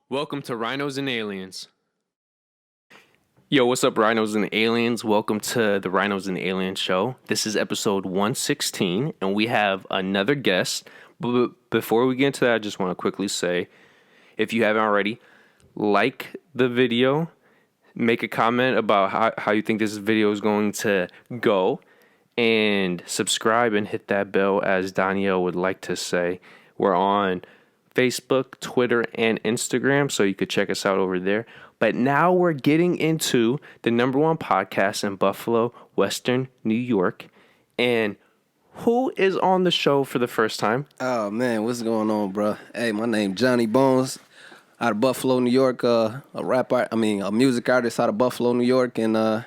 Welcome to Rhinos and Aliens. Yo, what's up, Rhinos and Aliens? Welcome to the Rhinos and Aliens show. This is episode 116, and we have another guest. But before we get into that, I just want to quickly say, if you haven't already, like the video, make a comment about how you think this video is going to go, and subscribe and hit that bell, as Danielle would like to say. We're on Facebook, Twitter, and Instagram, so you could check us out over there. But now we're getting into the number one podcast in Buffalo, Western New York. And who is on the show for the first time? Oh, man, what's going on, bro? Hey, my name Johnny Bones, out of Buffalo, New York. A music artist out of Buffalo, New York. And,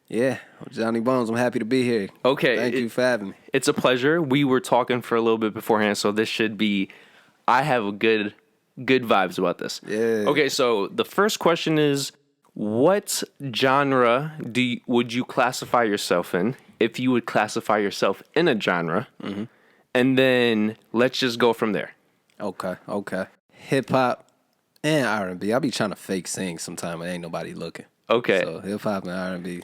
yeah, I'm Johnny Bones. I'm happy to be here. Okay. Thank you for having me. It's a pleasure. We were talking for a little bit beforehand, so this should be... I have a good vibes about this. Yeah. Okay, so the first question is, what genre would you classify yourself in, if you would classify yourself in a genre? Mm-hmm. And then let's just go from there. Okay. Hip-hop and R&B. I be trying to fake sing sometime, but ain't nobody looking. Okay. So hip-hop and R&B,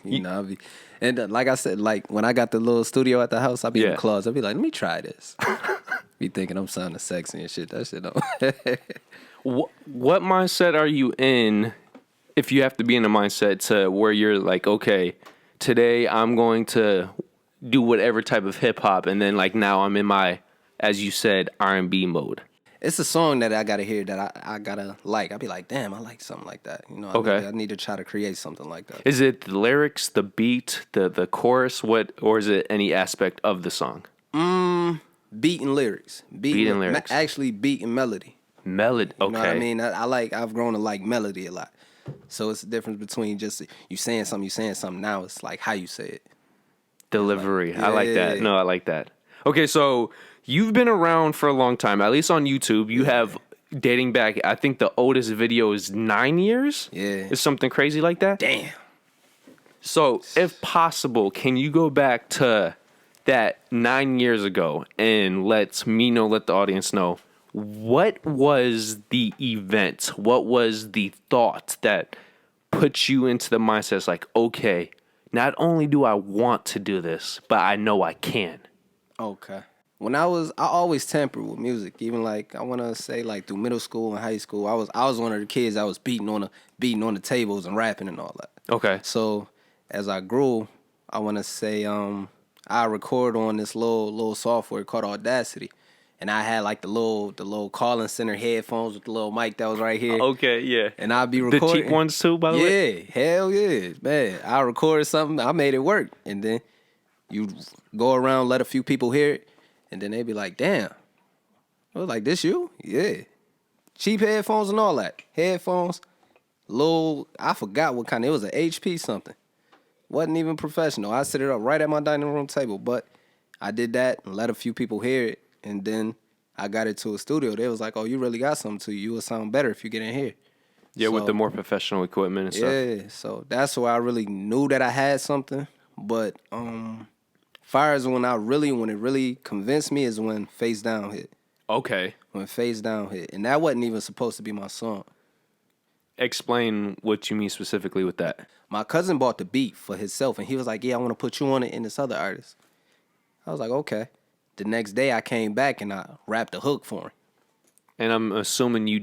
like I said, like when I got the little studio at the house, I be in the closet. I be like, let me try this. Be thinking I'm sounding sexy and shit. That shit don't. What mindset are you in, if you have to be in a mindset to where you're like, okay, today I'm going to do whatever type of hip hop, and then like now I'm in my, as you said, R&B mode? It's a song that I gotta hear that I gotta like. I be like, damn, I like something like that. You know, I need to try to create something like that. Is it the lyrics, the beat, the chorus, or is it any aspect of the song? Beat and lyrics. Beat and lyrics. Actually, beat and melody. Melody. Okay. You know what I mean? I've grown to like melody a lot. So it's the difference between just you saying something. Now it's like how you say it. Delivery. I like that. No, I like that. Okay, so you've been around for a long time, at least on YouTube. You have, dating back, I think the oldest video is 9 years? Yeah. Is something crazy like that? Damn. So, if possible, can you go back to that 9 years ago and let the audience know, what was the event? What was the thought that put you into the mindset? It's like, okay, not only do I want to do this, but I know I can. Okay. When I always tampered with music. Even like I want to say like through middle school and high school, I was one of the kids that was beating on the tables and rapping and all that. Okay. So as I grew, I want to say I record on this little software called Audacity, and I had like the little calling center headphones with the little mic that was right here. Okay, yeah. And I'd be recording the cheap ones too, by the way. Yeah, hell yeah, man. I recorded something, I made it work, and then you go around, let a few people hear it, and then they be like, "Damn, I was like, this you? Yeah." Cheap headphones and all that. Headphones, I forgot what kind. It was an HP something. Wasn't even professional. I set it up right at my dining room table, but I did that and let a few people hear it, and then I got it to a studio. They was like, "Oh, you really got something to you. You will sound better if you get in here." Yeah, so, with the more professional equipment and stuff. Yeah, so that's where I really knew that I had something. But far as when it really convinced me is when Face Down hit. Okay. When Face Down hit. And that wasn't even supposed to be my song. Explain what you mean specifically with that. My cousin bought the beat for himself, and he was like, "Yeah, I want to put you on it and this other artist." I was like, "Okay." The next day, I came back and I rapped a hook for him. And I'm assuming you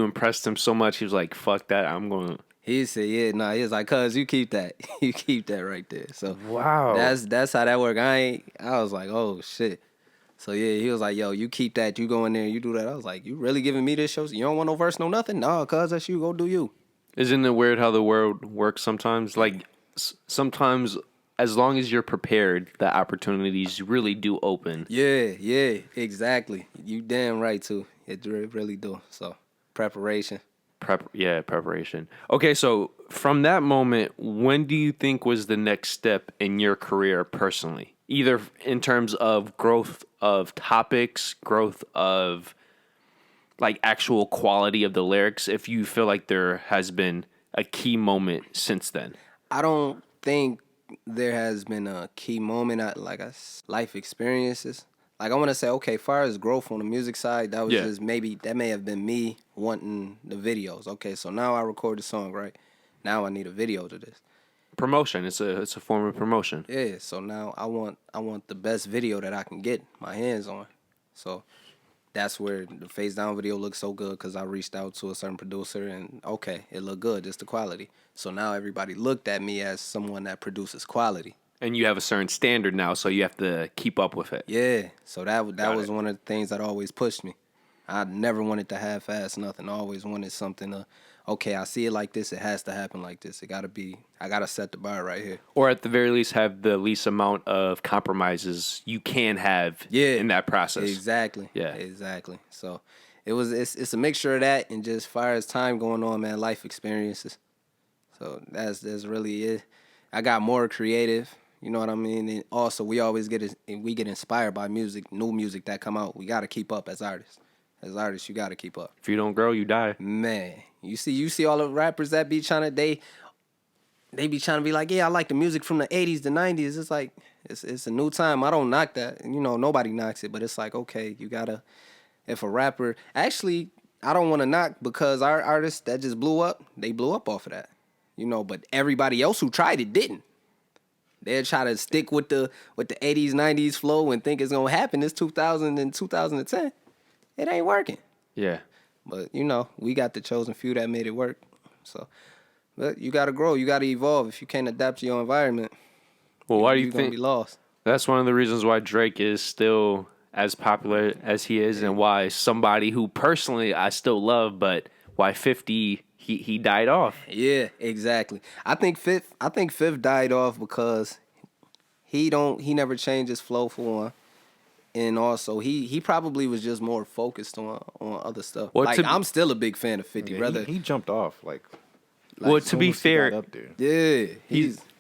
impressed him so much, he was like, "Fuck that, I'm going to..." He said, "Yeah, nah." He was like, "Cuz, you keep that. You keep that right there." So wow. That's how that worked. I was like, "Oh, shit." So, yeah, he was like, "Yo, you keep that. You go in there and you do that." I was like, "You really giving me this show? You don't want no verse, no nothing?" "No, cuz, that's you. Go do you." Isn't it weird how the world works sometimes? Like, sometimes, as long as you're prepared, the opportunities really do open. Yeah, exactly. You damn right, too. It really do. So, preparation. Preparation. Okay, so from that moment, when do you think was the next step in your career personally? Either in terms of growth of topics, growth of like actual quality of the lyrics, if you feel like there has been a key moment since then. I don't think there has been a key moment, life experiences. Like I want to say, okay, far as growth on the music side, that was Yeah. just maybe that may have been me wanting the videos. Okay, so now I record the song, right? Now I need a video to this. Promotion. It's a form of promotion. Yeah, so now I want the best video that I can get my hands on. So that's where the Face Down video looks so good because I reached out to a certain producer and okay, it looked good, just the quality. So now everybody looked at me as someone that produces quality. And you have a certain standard now, so you have to keep up with it. Yeah, so that was it. one of the things that always pushed me. I never wanted to half-ass nothing. I always wanted something to, okay, I see it like this. It has to happen like this. I gotta set the bar right here. Or at the very least, have the least amount of compromises you can have in that process. Exactly. Yeah. Exactly. So it's a mixture of that and just far as time going on, man, life experiences. So that's really it. I got more creative. You know what I mean? And also, we always get inspired by music, new music that come out. We got to keep up as artists. As artists, you got to keep up. If you don't grow, you die. Man, you see all the rappers that be trying to they be trying to be like, yeah, I like the music from the 80s, the 90s. It's like it's a new time. I don't knock that. You know, nobody knocks it, but it's like, okay, you got to if a rapper actually I don't want to knock because our artists that just blew up, they blew up off of that. You know, but everybody else who tried it didn't. They'll try to stick with the 80s, 90s flow and think it's going to happen. It's 2000 and 2010. It ain't working. Yeah. But, you know, we got the chosen few that made it work. So, but you got to grow. You got to evolve. If you can't adapt to your environment, Well, why do you you're going to think be lost. that's one of the reasons why Drake is still as popular as he is, and why somebody who personally I still love, but why 50 he died off? Yeah, exactly. I think Fifth died off because he never changed his flow for one. And also he probably was just more focused on other stuff. Well, like I'm still a big fan of 50, Yeah, brother. he jumped off Well, to soon be as he got fair, up there. Yeah,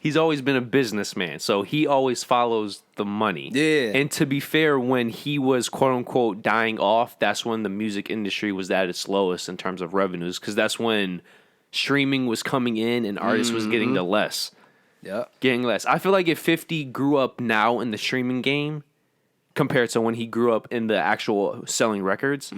he's always been a businessman, so he always follows the money. Yeah. And to be fair, when he was quote unquote dying off, that's when the music industry was at its lowest in terms of revenues, because that's when streaming was coming in and artists was getting the less. Yep. Getting less. I feel like if 50 grew up now in the streaming game compared to when he grew up in the actual selling records,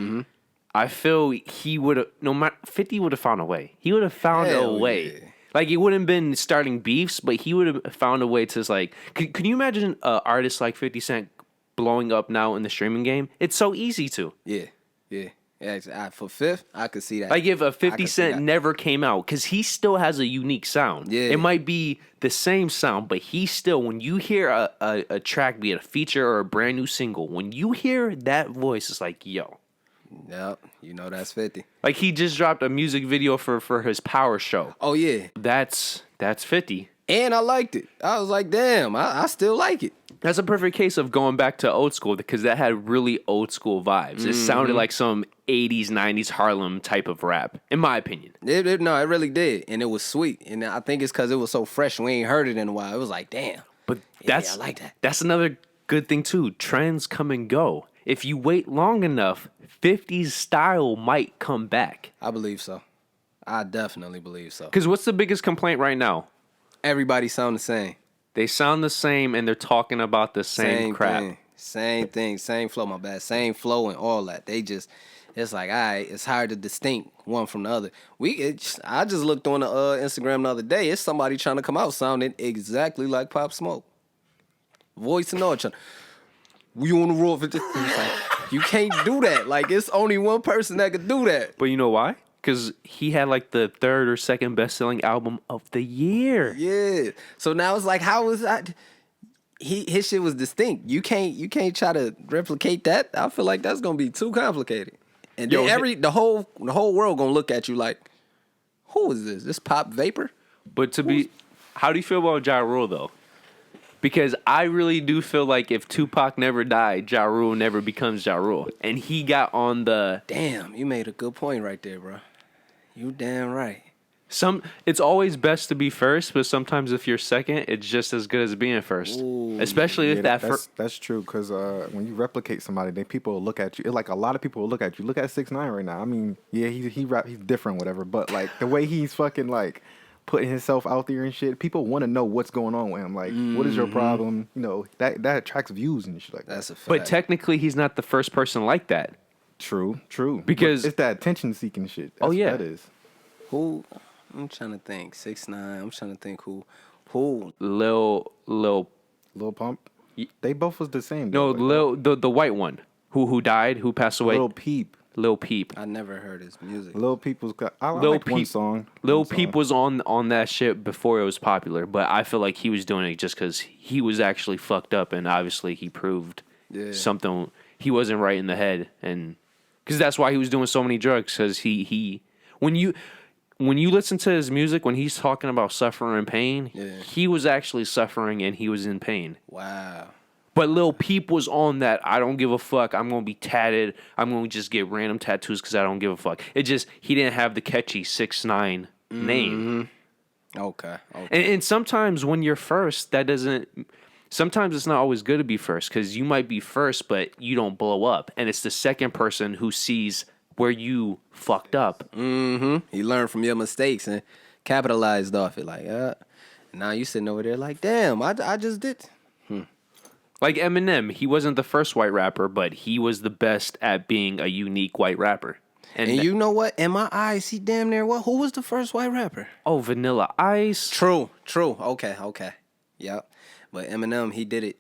I feel he would have, no matter, 50 would have found a way. He would have found a Hell way. yeah. Like, it wouldn't have been starting beefs, but he would have found a way to, like, can you imagine an artist like 50 Cent blowing up now in the streaming game? It's so easy to. Yeah. For Fifth, I could see that. Like, if a 50 could see Cent that. never came out, because he still has a unique sound. Yeah. It might be the same sound, but he still, when you hear a track, be it a feature or a brand new single, when you hear that voice, it's like, yo. Yep, you know that's 50. Like, he just dropped a music video for his Power show. Oh yeah, That's 50. and I liked it. I was like, damn, I still like it. That's a perfect case of going back to old school, because that had really old school vibes. It sounded like some 80s, 90s Harlem type of rap, in my opinion. It really did, and it was sweet. And I think it's because it was so fresh. We ain't heard it in a while. It was like, damn. But Yeah, I like that. That's another good thing too. Trends come and go. If you wait long enough, 50's style might come back. I believe so. I definitely believe so. Because what's the biggest complaint right now? Everybody sound the same. They sound the same and they're talking about the same crap. Thing. Same thing. Same flow, my bad. Same flow and all that. They just, it's like, all right, it's hard to distinct one from the other. I just looked on the Instagram the other day. It's somebody trying to come out sounding exactly like Pop Smoke. Voice and all. We on the road for this. Like, you can't do that. Like, it's only one person that could do that. But you know why? Because he had like the third or second best-selling album of the year. Yeah. So now it's like, how is that? His shit was distinct. You can't try to replicate that. I feel like that's gonna be too complicated. And then the whole world gonna look at you like, who is this? This Pop Vapor? But how do you feel about Ja Rule though? Because I really do feel like if Tupac never died, Ja Rule never becomes Ja Rule. And he got on the... Damn, you made a good point right there, bro. You damn right. It's always best to be first, but sometimes if you're second, it's just as good as being first. Ooh. Especially if that's true, because when you replicate somebody, then people will look at you. Like, a lot of people will look at you. Look at 6ix9ine right now. I mean, yeah, he's different, whatever. But like the way he's fucking like putting himself out there and shit. People want to know what's going on with him. Like, what is your problem? You know, that attracts views and shit like that. That's a fact. But technically, he's not the first person like that. True. Because- But it's that attention seeking shit. That's Oh, yeah. what that is. Who? I'm trying to think. 6ix9ine. I'm trying to think who. Lil Lil Pump. They both was the same. no though, like, Lil the white one who died, who passed away. Lil Peep. Lil Peep. I never heard his music. Lil Peep was. I Lil liked one Peep- song. Lil One song. Peep was on that shit before it was popular, but I feel like he was doing it just because he was actually fucked up, and obviously he proved something. He wasn't right in the head, and because that's why he was doing so many drugs. Because he when you listen to his music, when he's talking about suffering and pain, he was actually suffering and he was in pain. Wow. But Lil Peep was on that. I don't give a fuck. I'm gonna be tatted. I'm gonna just get random tattoos because I don't give a fuck. It just he didn't have the catchy 6ix9ine name. Okay. And sometimes when you're first, that doesn't. Sometimes it's not always good to be first because you might be first, but you don't blow up, and it's the second person who sees where you fucked up. He learned from your mistakes and capitalized off it. Like, now you sitting over there like, damn, I just did. Like Eminem, he wasn't the first white rapper, but he was the best at being a unique white rapper. And you know what? In my eyes, he damn near what? Who was the first white rapper? Oh, Vanilla Ice. True. Okay. Yep. But Eminem, he did it.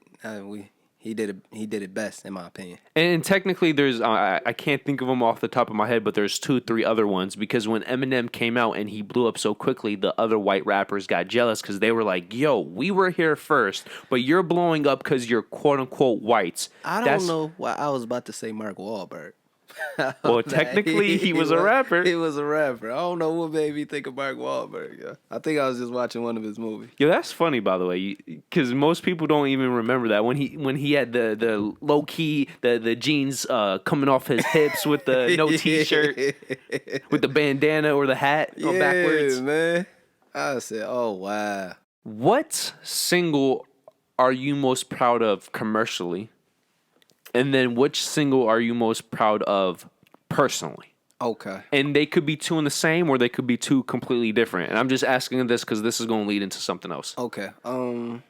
He did it best, in my opinion. And technically, there's I can't think of them off the top of my head, but there's 2-3 other ones because when Eminem came out and he blew up so quickly, the other white rappers got jealous because they were like, "Yo, we were here first, but you're blowing up because you're quote unquote whites." I don't know why I was about to say Mark Wahlberg. Well, technically, he was a rapper. He was a rapper. I don't know what made me think of Mark Wahlberg. Yeah. I think I was just watching one of his movies. Yo, that's funny, by the way, because most people don't even remember that when he had the low key the jeans coming off his hips with the no t-shirt with the bandana or the hat on backwards. Man. I said, oh wow. What single are you most proud of commercially? And then which single are you most proud of personally? Okay. And they could be two in the same or they could be two completely different. And I'm just asking this because this is going to lead into something else. Okay. I'm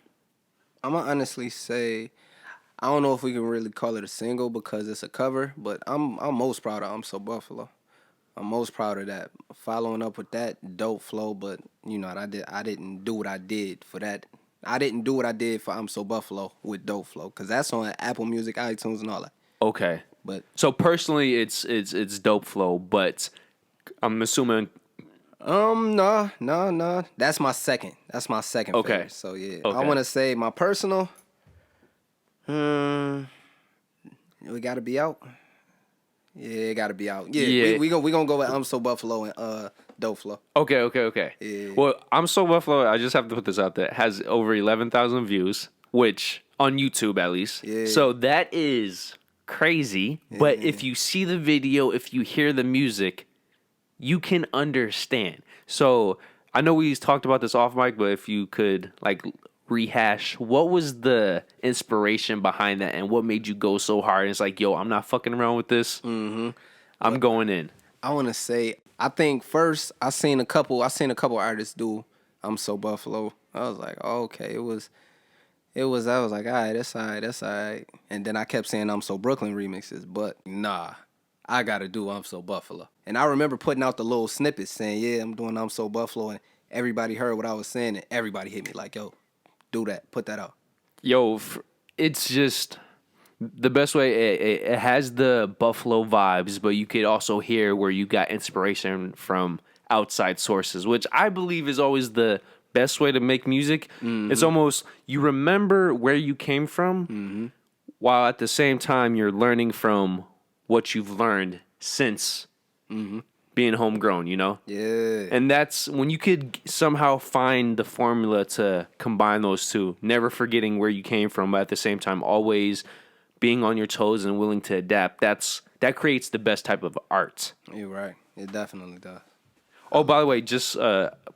going to honestly say, I don't know if we can really call it a single because it's a cover, but I'm most proud of I'm So Buffalo. I'm most proud of that. Following up with that dope flow, but you know, I didn't do what I did for that. I didn't do what I did for I'm So Buffalo with dope flow because that's on Apple Music, iTunes, and all that. Okay. But so personally, it's dope flow, but I'm assuming. No. That's my second. Okay. Favorite. So yeah, okay. I want to say my personal. We gotta be out. Yeah, it gotta be out. Yeah. We gonna go with I'm So Buffalo and dope flow. Okay. Yeah. Well, I'm So Buffalo. I just have to put this out there. It has over 11,000 views, which on YouTube at least. Yeah. So that is crazy. Yeah. But if you see the video, if you hear the music, you can understand. So I know we talked about this off mic, but if you could like rehash, what was the inspiration behind that, and what made you go so hard? And it's like, yo, I'm not fucking around with this. I'm going in. I want to say, I think first I seen a couple artists do I'm So Buffalo. I was like, oh, okay, I was like, all right, that's all right. And then I kept saying I'm So Brooklyn remixes, but nah, I got to do I'm So Buffalo. And I remember putting out the little snippets saying, yeah, I'm doing I'm So Buffalo, and everybody heard what I was saying, and everybody hit me like, yo, do that, put that out. Yo, it's just the best way. It has the Buffalo vibes, but you could also hear where you got inspiration from outside sources, which I believe is always the best way to make music. It's almost, you remember where you came from, while at the same time you're learning from what you've learned since being homegrown, you know? Yeah. And that's when you could somehow find the formula to combine those two, never forgetting where you came from, but at the same time always being on your toes and willing to adapt. That creates the best type of art. You're right. It definitely does. Oh, by the way, just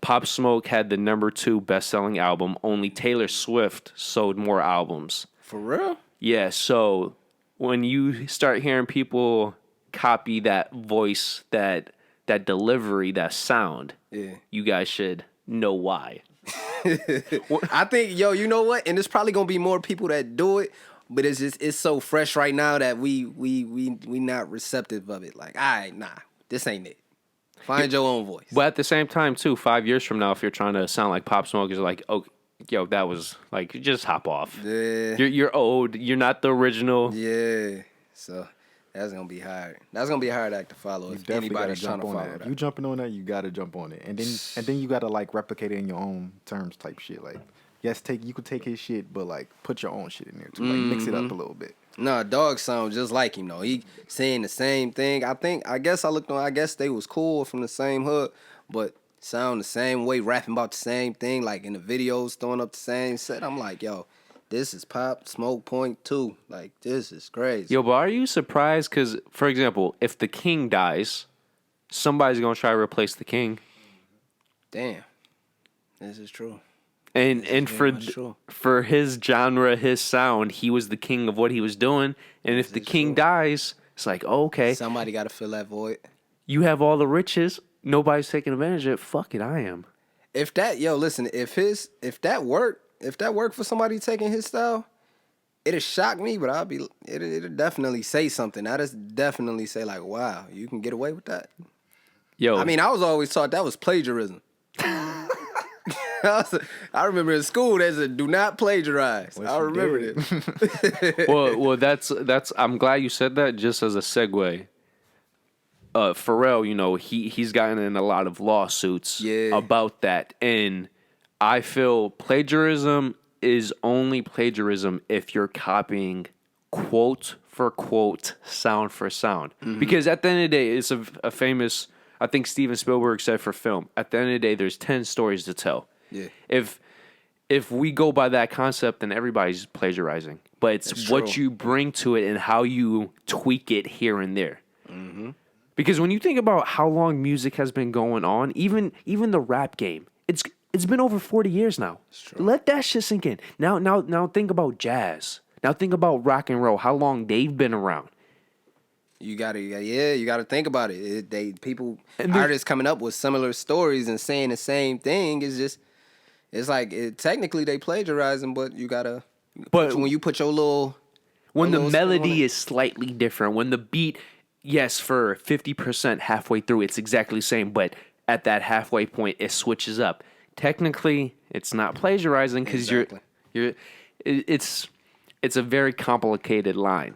Pop Smoke had the #2 best-selling album. Only Taylor Swift sold more albums. For real? Yeah, so when you start hearing people copy that voice, that delivery, that sound, you guys should know why. I think, you know what? And there's probably gonna be more people that do it, but it's so fresh right now that we not receptive of it. Like, all right, nah, this ain't it. Find your own voice. But at the same time, too, 5 years from now, if you're trying to sound like Pop Smoke, it's like, oh, yo, that was like, just hop off. Yeah. You're old. You're not the original. Yeah. So that's gonna be hard. That's gonna be a hard act to follow You if definitely gotta anybody's trying jump to on follow that. that. If you jumping on that, you gotta jump on it, and then you gotta like replicate it in your own terms, type shit. Like, yes, you could take his shit, but like put your own shit in there too. Like mix it up a little bit. No, dog sound just like him though. He saying the same thing. I guess they was cool from the same hood, but sound the same way, rapping about the same thing, like in the videos, throwing up the same set. I'm like, yo, this is Pop Smoke Point 2. Like, this is crazy. Yo, but are you surprised? Because, for example, if the king dies, somebody's going to try to replace the king. Damn. This is true. And for his genre, his sound, he was the king of what he was doing. And if the king dies, it's like, oh, okay. Somebody got to fill that void. You have all the riches. Nobody's taking advantage of it. Fuck it, I am. If that worked for somebody taking his style, it'd shock me, but it'd definitely say something. I'd just definitely say like, wow, you can get away with that. Yo, I mean, I was always taught that was plagiarism. I remember in school they said, "Do not plagiarize." I remember it. well, that's. I'm glad you said that. Just as a segue, Pharrell, you know, he's gotten in a lot of lawsuits about that, and I feel plagiarism is only plagiarism if you're copying quote for quote, sound for sound. Mm-hmm. Because at the end of the day, it's a famous. I think Steven Spielberg said for film. At the end of the day, there's 10 stories to tell. Yeah. If we go by that concept, then everybody's plagiarizing. But it's what you bring to it and how you tweak it here and there. Mm-hmm. Because when you think about how long music has been going on, even the rap game, it's been over 40 years now. Let that shit sink in. Now think about jazz. Now think about rock and roll. How long they've been around. You gotta think about it. Artists coming up with similar stories and saying the same thing is just. It's like technically they plagiarizing, but you gotta. But when you put your little, when the melody is slightly different, when the beat, yes, for 50% halfway through, it's exactly the same, but at that halfway point, it switches up. Technically, it's not plagiarizing because it's a very complicated line.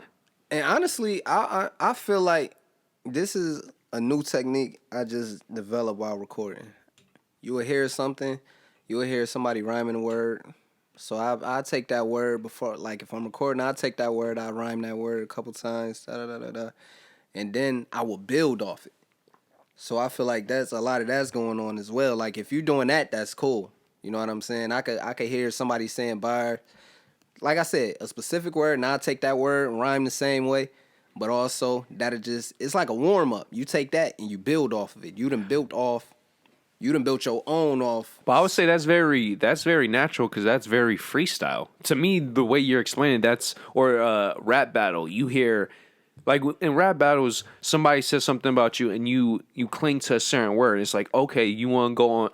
And honestly, I feel like this is a new technique I just developed while recording. You will hear something. You will hear somebody rhyming a word. So I take that word before, like if I'm recording, I take that word, I rhyme that word a couple times, and then I will build off it. So I feel like that's a lot of that's going on as well. Like if you're doing that, that's cool. You know what I'm saying? I could hear somebody saying bar, like I said, a specific word, and I'll take that word and rhyme the same way. But also it's like a warm up. You take that and you build off of it. You done built your own off. But I would say that's very natural because that's very freestyle. To me, the way you're explaining rap battle, you hear, like in rap battles, somebody says something about you and you cling to a certain word. It's like, okay, you want to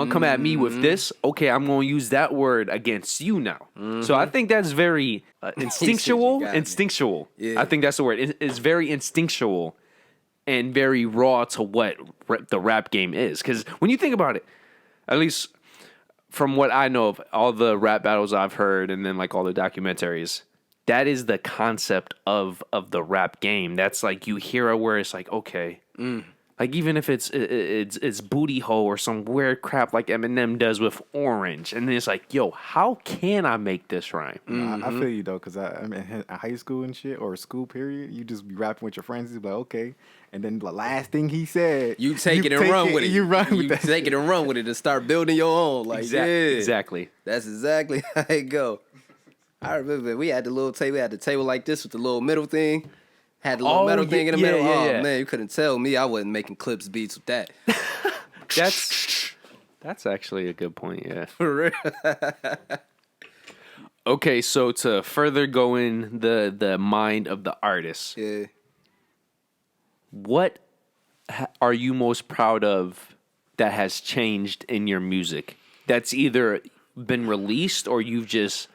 come at me with this? Okay, I'm going to use that word against you now. Mm-hmm. So I think that's very instinctual. Instinctual. Yeah. I think that's the word. It's very instinctual. And very raw to what the rap game is. Because when you think about it, at least from what I know of all the rap battles I've heard and then like all the documentaries, that is the concept of the rap game. That's like you hear a word, it's like, okay. Like even if it's booty hole or some weird crap like Eminem does with Orange. And then it's like, yo, how can I make this rhyme? Mm-hmm. I feel you though, because I mean, in high school and shit or school period, you just be rapping with your friends. You be like, okay. And then the last thing he said, you take it and run with it. You run with that. You take it and run with it and start building your own. Like exactly. That's exactly how it go. I remember we had the little table. We had the table like this with the little middle thing. Had the little metal thing in the middle. Yeah. Man, you couldn't tell me I wasn't making clips beats with that. That's actually a good point. Yeah. For real. Okay, so to further go in the mind of the artist. Yeah. What are you most proud of that has changed in your music? That's either been released or you've just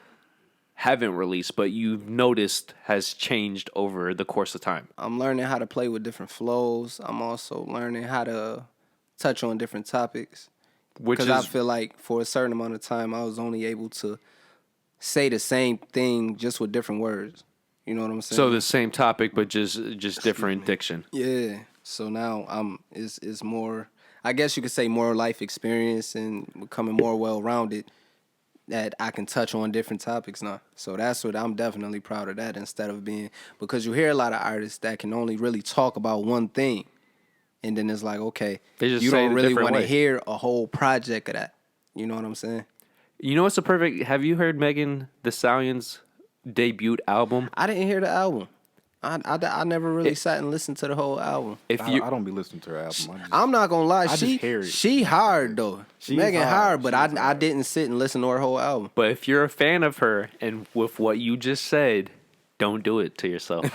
haven't released, but you've noticed has changed over the course of time? I'm learning how to play with different flows. I'm also learning how to touch on different topics. Which Because I is feel like for a certain amount of time, I was only able to say the same thing just with different words. You know what I'm saying? so the same topic, but just different diction. Yeah. So now it's more, I guess you could say, more life experience and becoming more well-rounded that I can touch on different topics now. So that's what I'm definitely proud of that, instead of being, because you hear a lot of artists that can only really talk about one thing. And then it's like, okay, They just you say it don't a really different want to way. hear a whole project of that. You know what I'm saying? You know what's a perfect? Have you heard Megan Thee Stallion's debut album? I didn't hear the album. I never really sat and listened to the whole album. If you I don't be listening to her album. I'm not gonna lie, just hear it. she hard though. She's Megan hard. hard, but She's I hard. didn't sit and listen to her whole album. But if you're a fan of her and with what you just said, don't do it to yourself.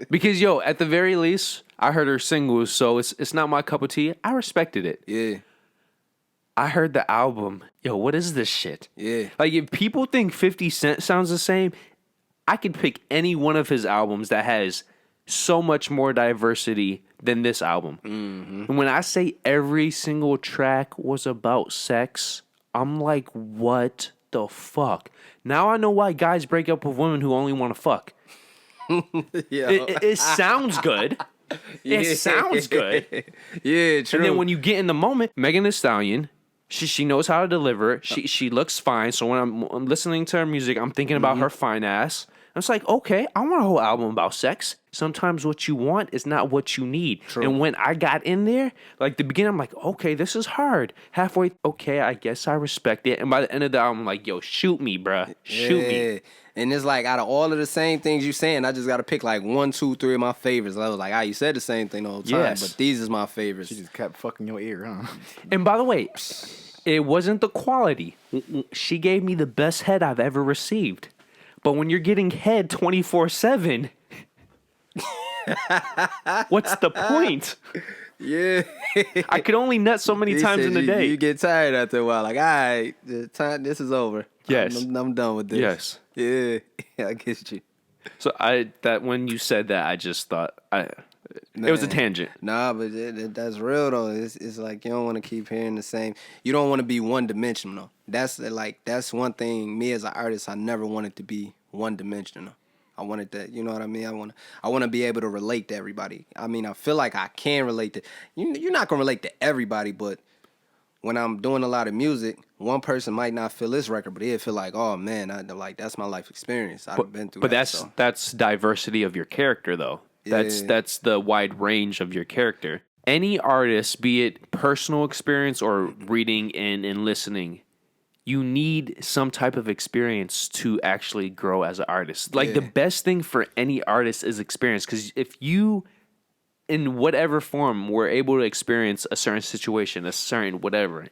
Because at the very least, I heard her singles, so it's not my cup of tea. I respected it. Yeah, I heard the album. What is this shit? yeah. Like, if people think 50 Cent sounds the same, I could pick any one of his albums that has so much more diversity than this album. Mm-hmm. And when I say every single track was about sex, I'm like, what the fuck? Now I know why guys break up with women who only want to fuck. Yeah, It sounds good. It sounds good. Yeah, true. And then when you get in the moment, Megan Thee Stallion, she knows how to deliver it. She looks fine. So when I'm listening to her music, I'm thinking about her fine ass. And it's like, okay, I want a whole album about sex. Sometimes what you want is not what you need. True. And when I got in there, like the beginning, I'm like, okay, this is hard. Halfway, okay, I guess I respect it. And by the end of the album, I'm like, yo, shoot me, bruh. Shoot me. Yeah. And it's like, out of all of the same things you saying, I just got to pick like 1, 2, 3 of my favorites. I was like, you said the same thing the whole time, Yes. but these is my favorites. She just kept fucking your ear, huh? And by the way, it wasn't the quality. She gave me the best head I've ever received. But when you're getting head 24/7, what's the point? Yeah. I could only nut so many He times said in the you- day. You get tired after a while. Like, all right, the time, this is over. Yes. I'm done with this. Yes. Yeah. I get you. So that when you said that, I just thought it was a Man. tangent. Nah, but that's real though. It's like you don't want to keep hearing the same. You don't want to be one dimensional. That's one thing. Me as an artist, I never wanted to be one dimensional. I wanted that. You know what I mean? I want to be able to relate to everybody. I mean, I feel like I can relate to. You're not gonna relate to everybody, but when I'm doing a lot of music, one person might not feel this record, but he'll feel like, oh man, that's my life experience. I've been through. But that, so. that's diversity of your character, though. That's the wide range of your character. Any artist, be it personal experience or reading and listening, you need some type of experience to actually grow as an artist. Like the best thing for any artist is experience, because if you, in whatever form, were able to experience a certain situation, a certain whatever,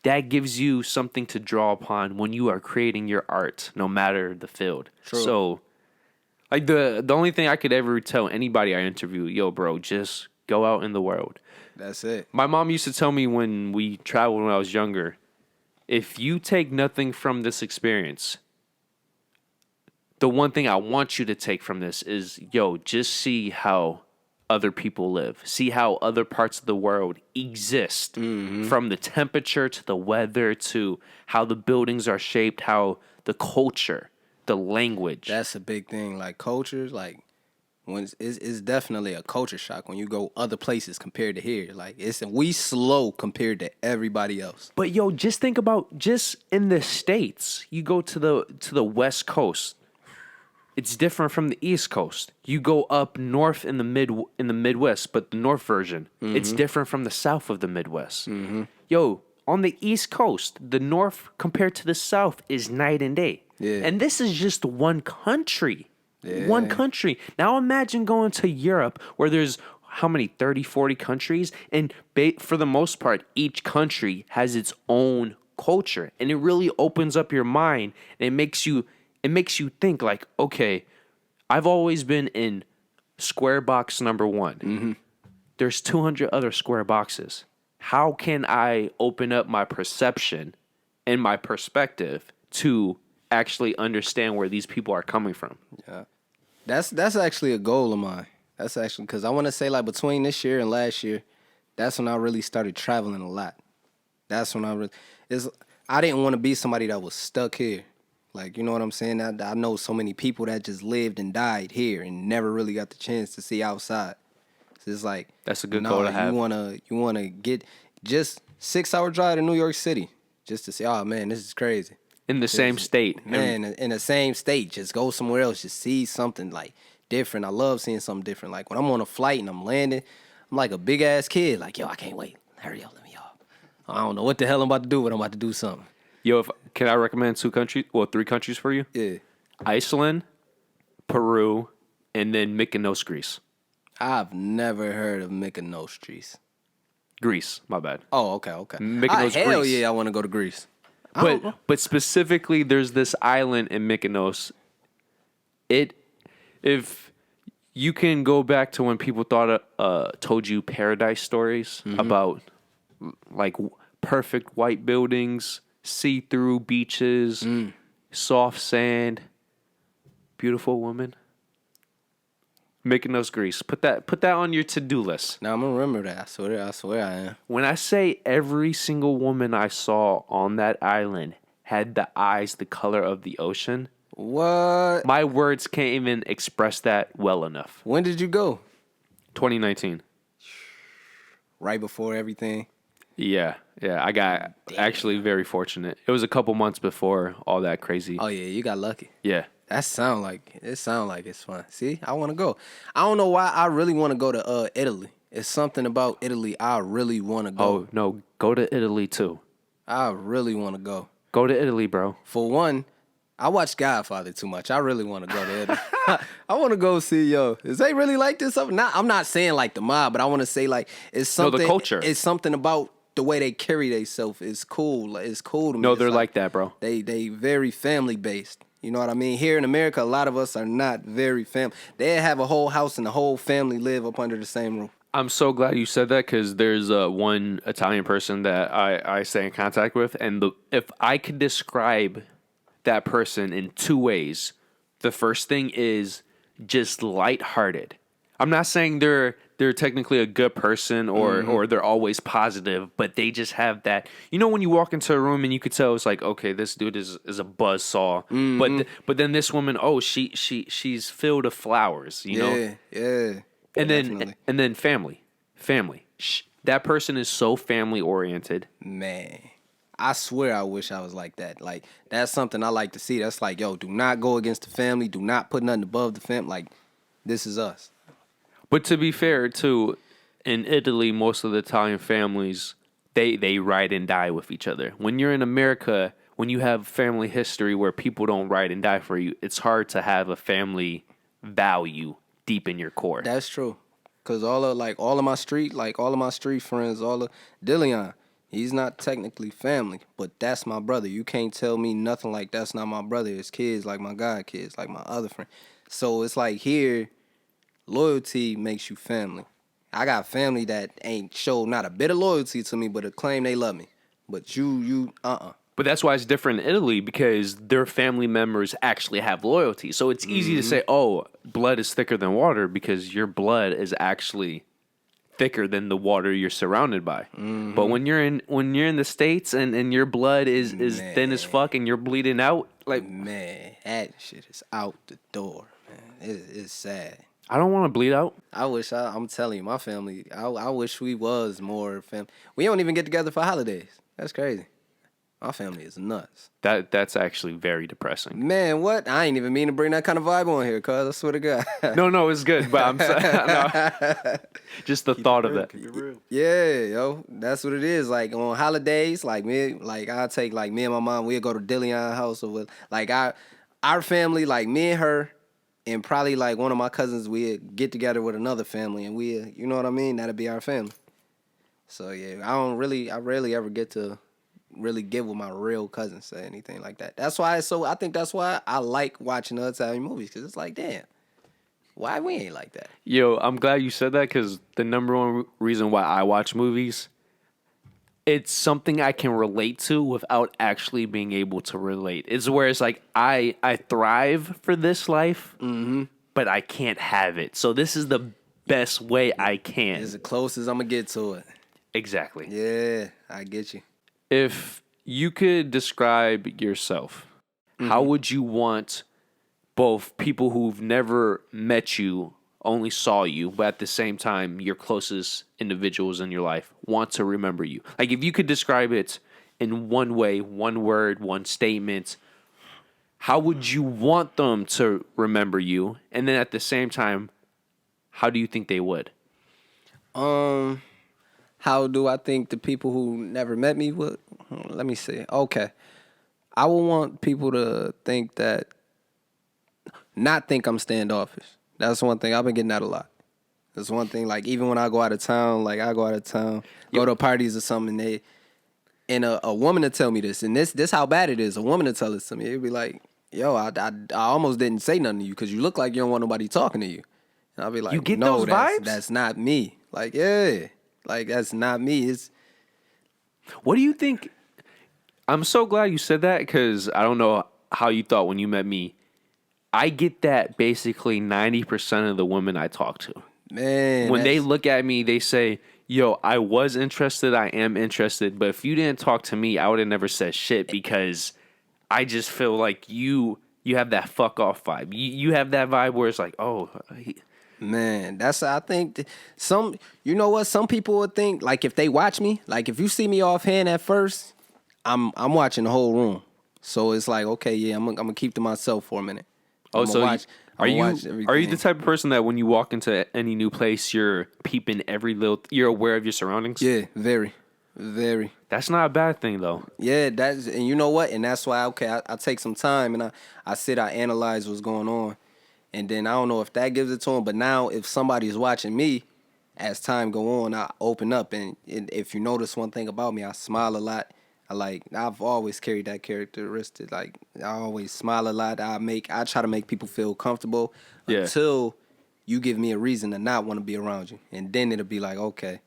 that gives you something to draw upon when you are creating your art, no matter the field. True. So, like the only thing I could ever tell anybody I interview, yo, bro, just go out in the world. That's it. My mom used to tell me when we traveled when I was younger, if you take nothing from this experience, the one thing I want you to take from this is, yo, just see how other people live. See how other parts of the world exist. From the temperature to the weather to how the buildings are shaped, how the culture, the language. That's a big thing. Like cultures, like when it's definitely a culture shock when you go other places compared to here. Like we slow compared to everybody else. But yo, just think about just in the States. You go to the West Coast. It's different from the East Coast. You go up north in the Midwest, but the North version, it's different from the South of the Midwest. Yo, on the East Coast, the North compared to the South is night and day. Yeah. And this is just one country. One country. Now imagine going to Europe where there's how many, 30, 40 countries? And for the most part, each country has its own culture. And it really opens up your mind. And it makes you think like, okay, I've always been in square box number 1. There's 200 other square boxes. how can I open up my perception and my perspective to actually understand where these people are coming from? Yeah. That's actually a goal of mine. That's actually because I want to say like between this year and last year, that's when I really started traveling a lot. That's when I didn't want to be somebody that was stuck here. Like, you know what I'm saying? I know so many people that just lived and died here and never really got the chance to see outside. So it's like That's a good goal to have. You wanna get just 6 hour drive to New York City just to say, oh man, this is crazy. In the same state. Man, in the same state. Just go somewhere else. Just see something like different. I love seeing something different. Like when I'm on a flight and I'm landing, I'm like a big ass kid. Like, yo, I can't wait. Hurry up, let me off. I don't know what the hell I'm about to do, but I'm about to do something. Yo, can I recommend 3 countries for you? Yeah. Iceland, Peru, and then Mykonos, Greece. I've never heard of Mykonos, Greece, my bad. Oh, okay. Mykonos, hell Greece. yeah, I want to go to Greece. But specifically, there's this island in Mykonos. If you can go back to when people told you paradise stories about like perfect white buildings, see-through beaches, soft sand, beautiful woman. Mykonos, Greece. Put that on your to-do list. Now I'm gonna remember that. I swear I am. When I say every single woman I saw on that island had the eyes the color of the ocean, What? my words can't even express that well enough. When did you go? 2019. Right before everything. Yeah. I got actually very fortunate. It was a couple months before all that crazy. Oh yeah, you got lucky. Yeah. It sound like it's fun. See, I want to go. I don't know why I really want to go to Italy. It's something about Italy I really want to go. Oh, no. Go to Italy, too. I really want to go. Go to Italy, bro. For one, I watch Godfather too much. I really want to go to Italy. I want to go see, is they really like this? I'm not saying like the mob, but I want to say like it's something. No, the culture. It's something about the way they carry themselves. It's cool. It's cool to me. No, It's they're like that, bro. They very family based. You know what I mean? Here in America, a lot of us are not very family. They have a whole house and the whole family live up under the same roof. I'm so glad you said that because there's one Italian person that I stay in contact with, and if I could describe that person in 2 ways, the first thing is just lighthearted. I'm not saying they're technically a good person or they're always positive, but they just have that. You know, when you walk into a room and you could tell it's like, okay, this dude is a buzzsaw, but then this woman, she's filled with flowers, you know. Yeah. And Definitely. then family. That person is so family oriented. Man, I swear I wish I was like that. Like, that's something I like to see. That's like, yo, do not go against the family. Do not put nothing above the family. Like, this is us. But to be fair, too, in Italy, most of the Italian families, they ride and die with each other. When you're in America, when you have family history where people don't ride and die for you, it's hard to have a family value deep in your core. That's true. Cause all of my street friends, all of Dillion, he's not technically family, but that's my brother. You can't tell me nothing like that's not my brother. His kids, like my god kids, like my other friend. So it's like here, loyalty makes you family. I got family that ain't showed not a bit of loyalty to me, but claim they love me. But you. But that's why it's different in Italy, because their family members actually have loyalty. So it's easy to say, oh, blood is thicker than water, because your blood is actually thicker than the water you're surrounded by. But when you're in the States and your blood is thin as fuck and you're bleeding out, like, man, that shit is out the door, man. It's sad. I don't want to bleed out. I'm telling you, my family, I wish we was more family. We don't even get together for holidays. That's crazy. My family is nuts. That's actually very depressing. Man, what? I ain't even mean to bring that kind of vibe on here, cuz I swear to God. No, it's good, but I'm just the thought of that. Keep it real. Yeah, yo, that's what it is. Like on holidays, I'll take like me and my mom, we'll go to Dillion house or with like our family, like me and her, and probably like one of my cousins, we'd get together with another family, and you know what I mean? That'd be our family. So yeah, I rarely ever get to really get with my real cousins or anything like that. That's why I think that's why I like watching other Italian movies, because it's like, damn, why we ain't like that? Yo, I'm glad you said that, because the number one reason why I watch movies, it's something I can relate to without actually being able to relate. It's where it's like I thrive for this life, but I can't have it. So this is the best way I can. It's the closest I'm gonna get to it. Exactly. Yeah, I get you. If you could describe yourself, how would you want both people who've never met you, only saw you, but at the same time, your closest individuals in your life want to remember you? Like, if you could describe it in one way, one word, one statement, how would you want them to remember you? And then at the same time, how do you think they would? How do I think the people who never met me would? Let me see. Okay. I would want people to not think I'm standoffish. That's one thing. I've been getting that a lot. That's one thing. Like, even when I go out of town, go to parties or something, and a woman to tell me this, and this how bad it is. A woman to tell this to me, it'd be like, yo, I almost didn't say nothing to you because you look like you don't want nobody talking to you. And I'll be like, You get no, those vibes? that's not me. Like, yeah, like that's not me. What do you think? I'm so glad you said that because I don't know how you thought when you met me. I get that basically 90% of the women I talk to. Man, When they look at me, they say, yo, I was interested, I am interested, but if you didn't talk to me, I would have never said shit because I just feel like you have that fuck off vibe. You have that vibe where it's like, oh, man, I think you know what? Some people would think, like, if they watch me, like, if you see me offhand at first, I'm watching the whole room. So it's like, okay, yeah, I'm gonna keep to myself for a minute. oh, so are you everything. the type of person that when you walk into any new place, you're peeping you're aware of your surroundings? Yeah, very, very. That's not a bad thing though. Yeah, and you know what? And that's why, okay, I take some time and I analyze what's going on. And then I don't know if that gives it to them, but now if somebody's watching me, as time go on, I open up. And if you notice one thing about me, I smile a lot. I've always carried that characteristic. Like, I always smile a lot. I try to make people feel comfortable until you give me a reason to not want to be around you. And then it'll be like, okay.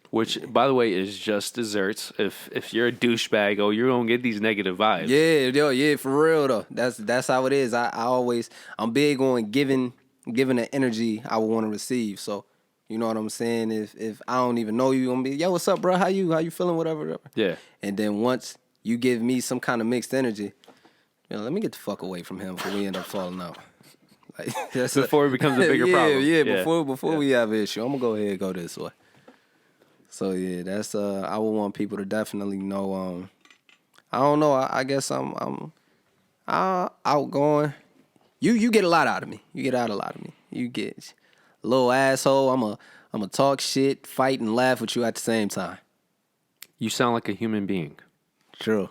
Which, by the way, is just desserts. If you're a douchebag, you're gonna get these negative vibes. Yeah, for real though. That's how it is. I'm big on giving the energy I would want to receive. So, you know what I'm saying? If I don't even know you, I'm gonna be, yo, what's up, bro? How you feeling? Whatever. Yeah. And then once you give me some kind of mixed energy, let me get the fuck away from him before we end up falling out. Like, Before it becomes a bigger problem. Yeah. Before we have an issue, I'm gonna go ahead and go this way. So yeah, that's I would want people to definitely know. I don't know. I guess I'm outgoing. You get a lot out of me. You get out a lot of me. You get a little asshole. I'm a talk shit, fight, and laugh with you at the same time. You sound like a human being. True.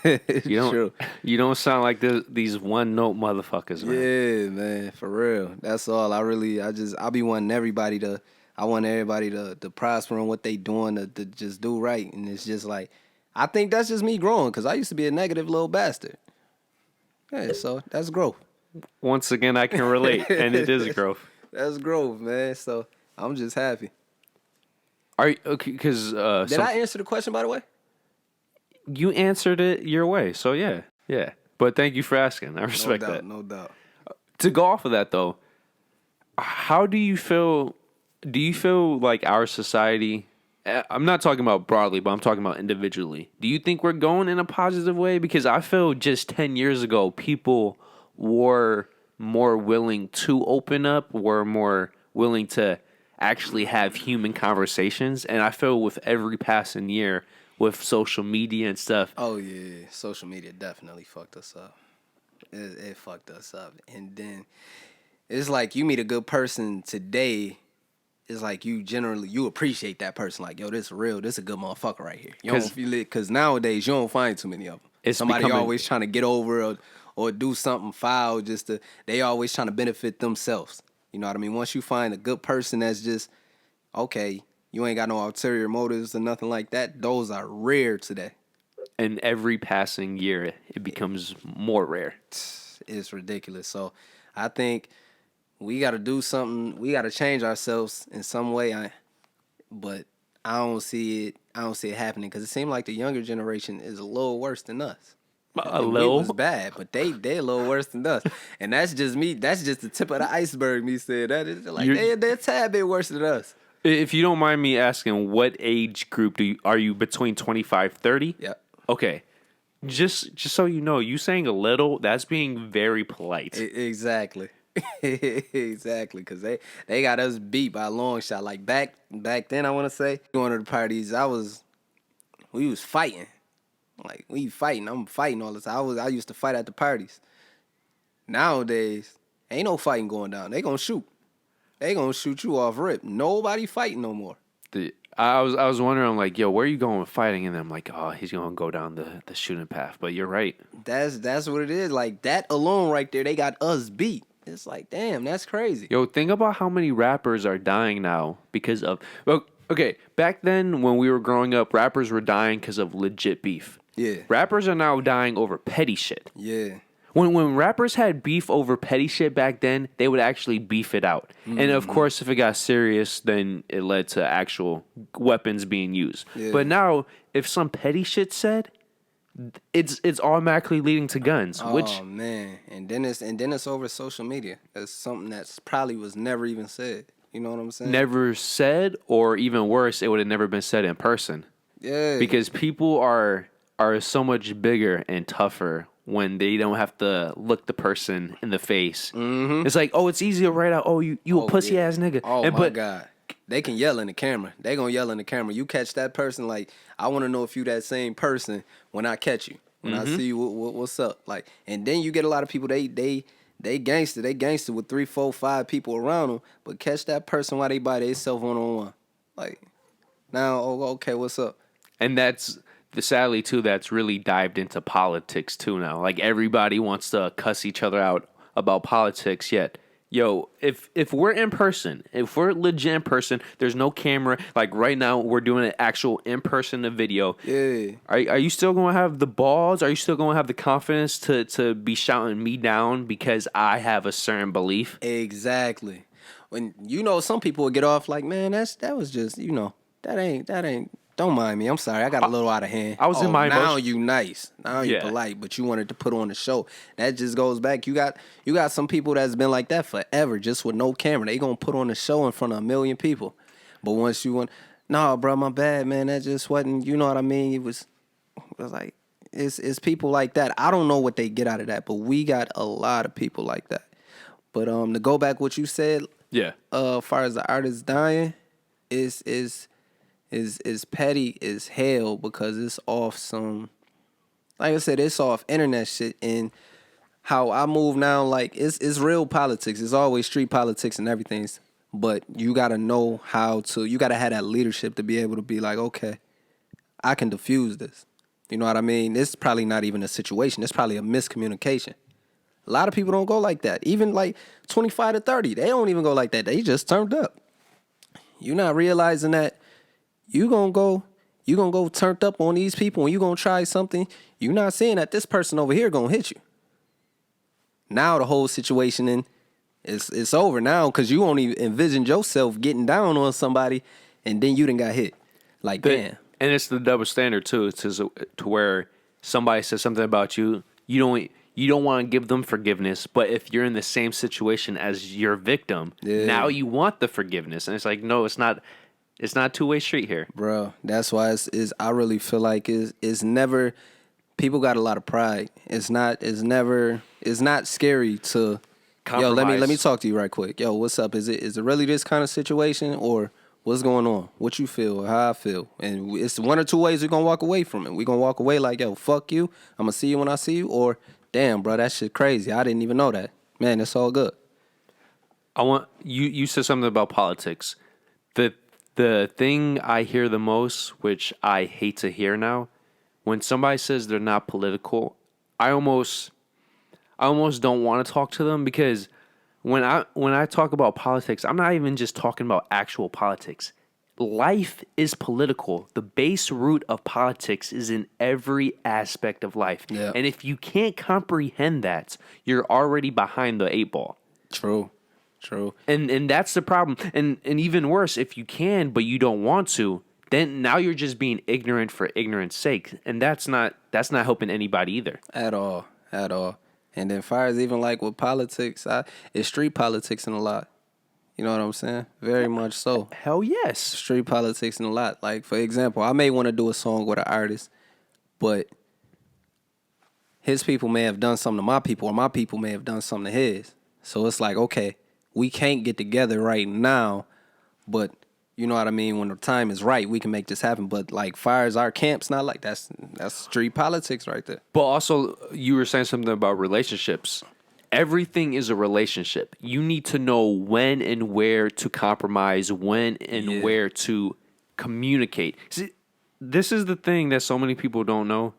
True. You don't sound like these one note motherfuckers, man. Yeah, man, for real. That's all. I be wanting everybody to. I want everybody to prosper on what they doing, to just do right. And it's just like, I think that's just me growing, because I used to be a negative little bastard. Yeah, so that's growth. Once again, I can relate, and it is growth. That's growth, man. So I'm just happy. Are you, okay, because... Did I answer the question, by the way? You answered it your way, so yeah. But thank you for asking. I respect that. No doubt. To go off of that, though, how do you feel... Do you feel like our society, I'm not talking about broadly, but I'm talking about individually. Do you think we're going in a positive way? Because I feel just 10 years ago, people were more willing to open up, were more willing to actually have human conversations. And I feel with every passing year, with social media and stuff. Oh, yeah. Social media definitely fucked us up. It fucked us up. And then it's like you meet a good person today. It's like you appreciate that person. Like, yo, this real. This a good motherfucker right here. You don't feel it, because nowadays you don't find too many of them. Somebody always trying to get over or do something foul they always trying to benefit themselves. You know what I mean? Once you find a good person that's just, okay, you ain't got no ulterior motives or nothing like that, those are rare today. And every passing year, it becomes more rare. It's ridiculous. So I think we got to do something. We got to change ourselves in some way. But I don't see it. I don't see it happening because it seems like the younger generation is a little worse than us. A And little? we was bad, but they a little worse than us. And that's just me. That's just the tip of the iceberg. Me saying that is like they're a tad bit worse than us. If you don't mind me asking, what age group are you between 25, 30? Yeah. Okay. Just so you know, you saying a little, that's being very polite. Exactly. Exactly, because they got us beat by a long shot. Like back then, I want to say, going to the parties, we was fighting. Like, we fighting. I'm fighting all the time. I used to fight at the parties. Nowadays, ain't no fighting going down. They gonna shoot. They gonna shoot you off rip. Nobody fighting no more. I was wondering, I'm like, yo, where are you going with fighting? And then I'm like, oh, he's going to go down the shooting path. But you're right. That's what it is. Like, that alone right there, they got us beat. It's like, damn, that's crazy. Yo, think about how many rappers are dying now because of... Well, okay, back then when we were growing up, rappers were dying because of legit beef. Yeah. Rappers are now dying over petty shit. Yeah. When rappers had beef over petty shit back then, they would actually beef it out. Mm-hmm. And of course, if it got serious, then it led to actual weapons being used. Yeah. But now, if some petty shit said, it's automatically leading to guns. Oh man. And then it's over social media. That's something that's probably was never even said. You know what I'm saying? Never said, or even worse, it would have never been said in person. Yeah. Because people are so much bigger and tougher when they don't have to look the person in the face. Mm-hmm. It's like, oh, it's easy to write out, oh, you a pussy ass nigga. Oh, my God. They can yell in the camera. They gonna yell in the camera. You catch that person, like, I want to know if you that same person when I catch you. When I see you, what's up? Like, and then you get a lot of people, they gangster. They gangster with 3, 4, 5 people around them, but catch that person while they by themselves one-on-one. Like, now, okay, what's up? And that's... Sadly, too, that's really dived into politics, too, now. Like, everybody wants to cuss each other out about politics, yet, yo, if we're in person, if we're legit in person, there's no camera. Like, right now, we're doing an actual in-person video. Yeah. Are you still going to have the balls? Are you still going to have the confidence to be shouting me down because I have a certain belief? Exactly. When, some people would get off like, man, that was just, that ain't. Don't mind me. I'm sorry. I got a little out of hand. I was in my now emotion. You nice. Now you polite, but you wanted to put on the show. That just goes back. You got some people that's been like that forever, just with no camera. They gonna put on the show in front of 1 million people. But once you went, no, bro, my bad, man. That just wasn't. You know what I mean? It was like it's people like that. I don't know what they get out of that, but we got a lot of people like that. But to go back what you said, as far as the artist dying, is petty as hell because it's off some, like I said, it's off internet shit. And how I move now, like it's real politics. It's always street politics and everything. But you gotta know you gotta have that leadership to be able to be like, okay, I can diffuse this. You know what I mean? It's probably not even a situation. It's probably a miscommunication. A lot of people don't go like that. Even like 25 to 30, they don't even go like that. They just turned up. You're not realizing that you gonna go turned up on these people and you gonna try something. You're not seeing that this person over here gonna hit you. Now the whole situation it's over now because you won't even envision yourself getting down on somebody and then you done got hit. Like, damn. And it's the double standard too. It's to where somebody says something about you, you don't want to give them forgiveness, but if you're in the same situation as your victim, now you want the forgiveness. And it's like, no, it's not. It's not a two-way street here. Bro, that's why I really feel like it's never, people got a lot of pride. It's not scary to compromise. Yo, let me talk to you right quick. Yo, what's up? Is it really this kind of situation or what's going on? What you feel or how I feel? And it's one or two ways we're going to walk away from it. We're going to walk away like, yo, fuck you. I'm going to see you when I see you. Or, damn, bro, that shit crazy. I didn't even know that. Man, it's all good. You said something about politics. The thing I hear the most, which I hate to hear now, when somebody says they're not political, I almost don't want to talk to them because when I talk about politics, I'm not even just talking about actual politics. Life is political. The base root of politics is in every aspect of life. Yeah. And if you can't comprehend that, you're already behind the 8 ball. True. And that's the problem. And even worse, if you can, but you don't want to, then now you're just being ignorant for ignorance sake, and that's not helping anybody either. At all. And then far as even like with politics, it's street politics in a lot. You know what I'm saying? Very much so. Hell yes. Street politics in a lot. Like, for example, I may want to do a song with an artist, but his people may have done something to my people, or my people may have done something to his. So it's like, okay, we can't get together right now, but you know what I mean? When the time is right, we can make this happen. But like, far as our camps, not like that's street politics right there. But also, you were saying something about relationships. Everything is a relationship. You need to know when and where to compromise, when and where to communicate. See, this is the thing that so many people don't know.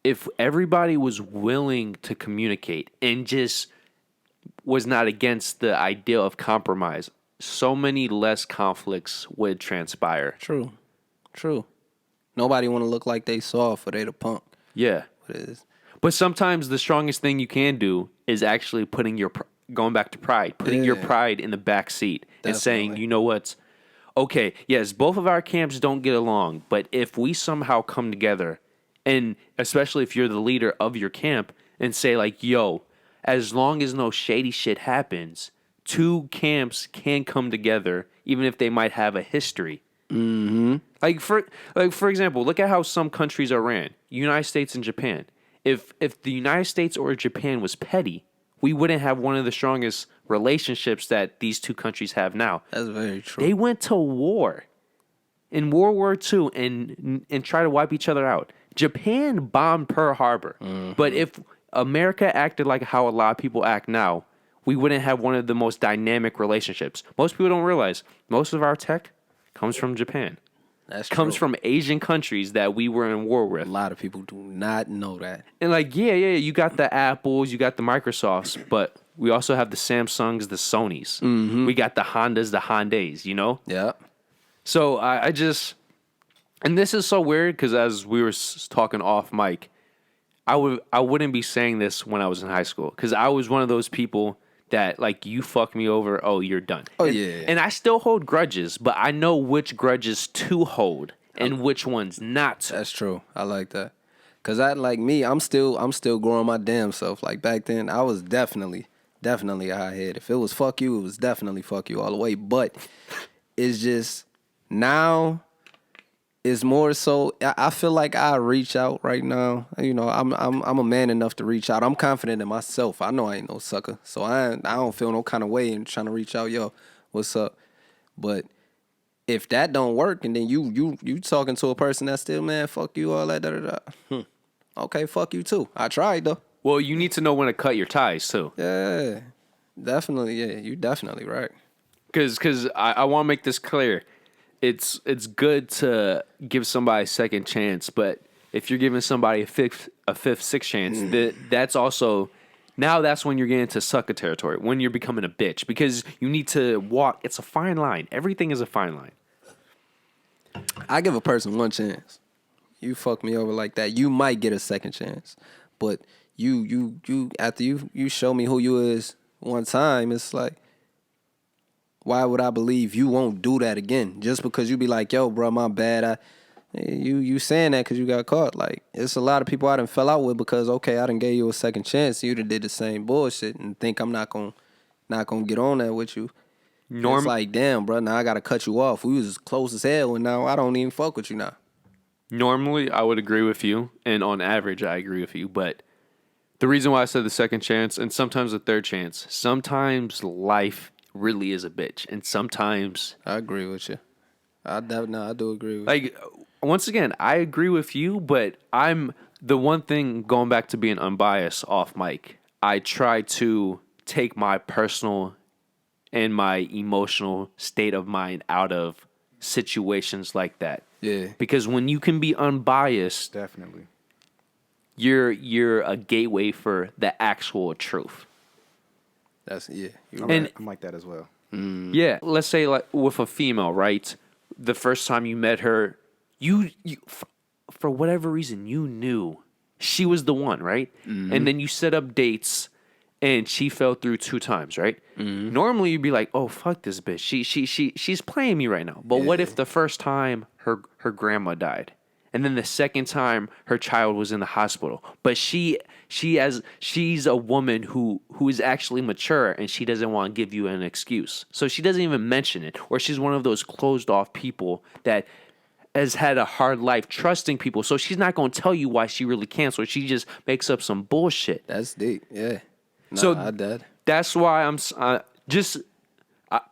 If everybody was willing to communicate and just was not against the idea of compromise, so many less conflicts would transpire. True. Nobody want to look like they soft or they the punk. Yeah. But sometimes the strongest thing you can do is actually putting going back to pride, putting your pride in the back seat and saying, you know what? Okay, yes, both of our camps don't get along, but if we somehow come together, and especially if you're the leader of your camp, and say like, yo, as long as no shady shit happens, two camps can come together, even if they might have a history. Mm-hmm. Like for example, look at how some countries are ran. United States and Japan. If the United States or Japan was petty, we wouldn't have one of the strongest relationships that these two countries have now. That's very true. They went to war in World War II and tried to wipe each other out. Japan bombed Pearl Harbor. Mm-hmm. But if America acted like how a lot of people act now, we wouldn't have one of the most dynamic relationships. Most people don't realize most of our tech comes from Japan. That's comes true. from Asian countries that we were in war with. A lot of people do not know that. And like, yeah, you got the Apples, you got the Microsofts, but we also have the Samsungs, the Sonys. Mm-hmm. We got the Hondas, the Hyundais, you know? Yeah. So I just, and this is so weird because as we were talking off mic, I wouldn't be saying this when I was in high school because I was one of those people that like you fuck me over, oh, you're done. Oh, yeah. And I still hold grudges, but I know which grudges to hold and which ones not to. That's true. I like that. Cause I'm still growing my damn self. Like back then, I was definitely a hothead. If it was fuck you, it was definitely fuck you all the way. But it's just now it's more so. I feel like I reach out right now. You know, I'm a man enough to reach out. I'm confident in myself. I know I ain't no sucker, so I don't feel no kind of way in trying to reach out. Yo, what's up? But if that don't work, and then you talking to a person that's still, man, fuck you, all that, da da da. Okay, fuck you too. I tried though. Well, you need to know when to cut your ties too. Yeah, definitely. Yeah, you definitely right. Because I want to make this clear. It's good to give somebody a second chance, but if you're giving somebody a fifth, sixth chance, that's also that's when you're getting into sucker territory. When you're becoming a bitch, because you need to walk. It's a fine line. Everything is a fine line. I give a person one chance. You fuck me over like that, you might get a second chance. But you after you show me who you is one time, it's like, why would I believe you won't do that again? Just because you be like, yo, bro, my bad. You saying that because you got caught. Like, it's a lot of people I done fell out with because, okay, I done gave you a second chance. You done did the same bullshit and think I'm not gonna get on that with you. It's like, damn, bro, now I got to cut you off. We was close as hell, and now I don't even fuck with you now. Normally, I would agree with you, and on average, I agree with you. But the reason why I said the second chance and sometimes the third chance, sometimes life really is a bitch, and sometimes I agree with you. I do agree with you. Like, once again, I agree with you, but I'm the one thing going back to being unbiased off mic. I try to take my personal and my emotional state of mind out of situations like that. Yeah. Because when you can be unbiased, Definitely. you're a gateway for the actual truth. That's I'm like that as well. Yeah, let's say like with a female, right? The first time you met her, you for whatever reason you knew she was the one, right? Mm-hmm. And then you set up dates, and she fell through 2 times, right? Mm-hmm. Normally you'd be like, "Oh, fuck this bitch. She's playing me right now." But what if the first time her grandma died. And then the second time her child was in the hospital. But she's a woman who is actually mature and she doesn't want to give you an excuse. So she doesn't even mention it. Or she's one of those closed off people that has had a hard life trusting people. So she's not going to tell you why she really canceled. She just makes up some bullshit. That's deep. Yeah. Nah, So I did. that's why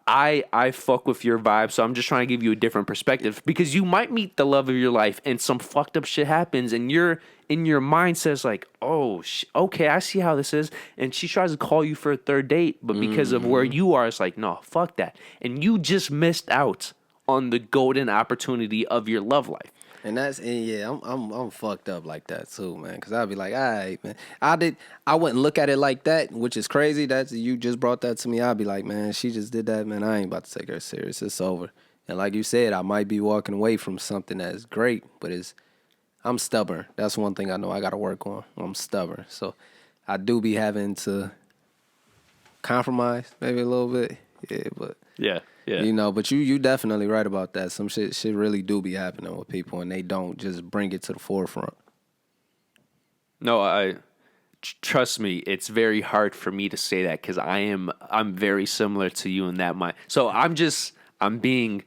I fuck with your vibe, so I'm just trying to give you a different perspective because you might meet the love of your life and some fucked up shit happens and you're in your mind says like, oh, okay, I see how this is. And she tries to call you for a third date, but because of where you are, it's like, no, fuck that. And you just missed out on the golden opportunity of your love life. And I'm fucked up like that too, man. Cause I'd be like, all right, man. I wouldn't look at it like that, which is crazy. That you just brought that to me. I'd be like, man, she just did that, man. I ain't about to take her serious. It's over. And like you said, I might be walking away from something that's great, but I'm stubborn. That's one thing I know I got to work on. I'm stubborn, so I do be having to compromise maybe a little bit. Yeah, but Yeah. you know, but you definitely right about that. Some shit really do be happening with people, and they don't just bring it to the forefront. No, trust me, it's very hard for me to say that because I'm very similar to you in that mind. So I'm being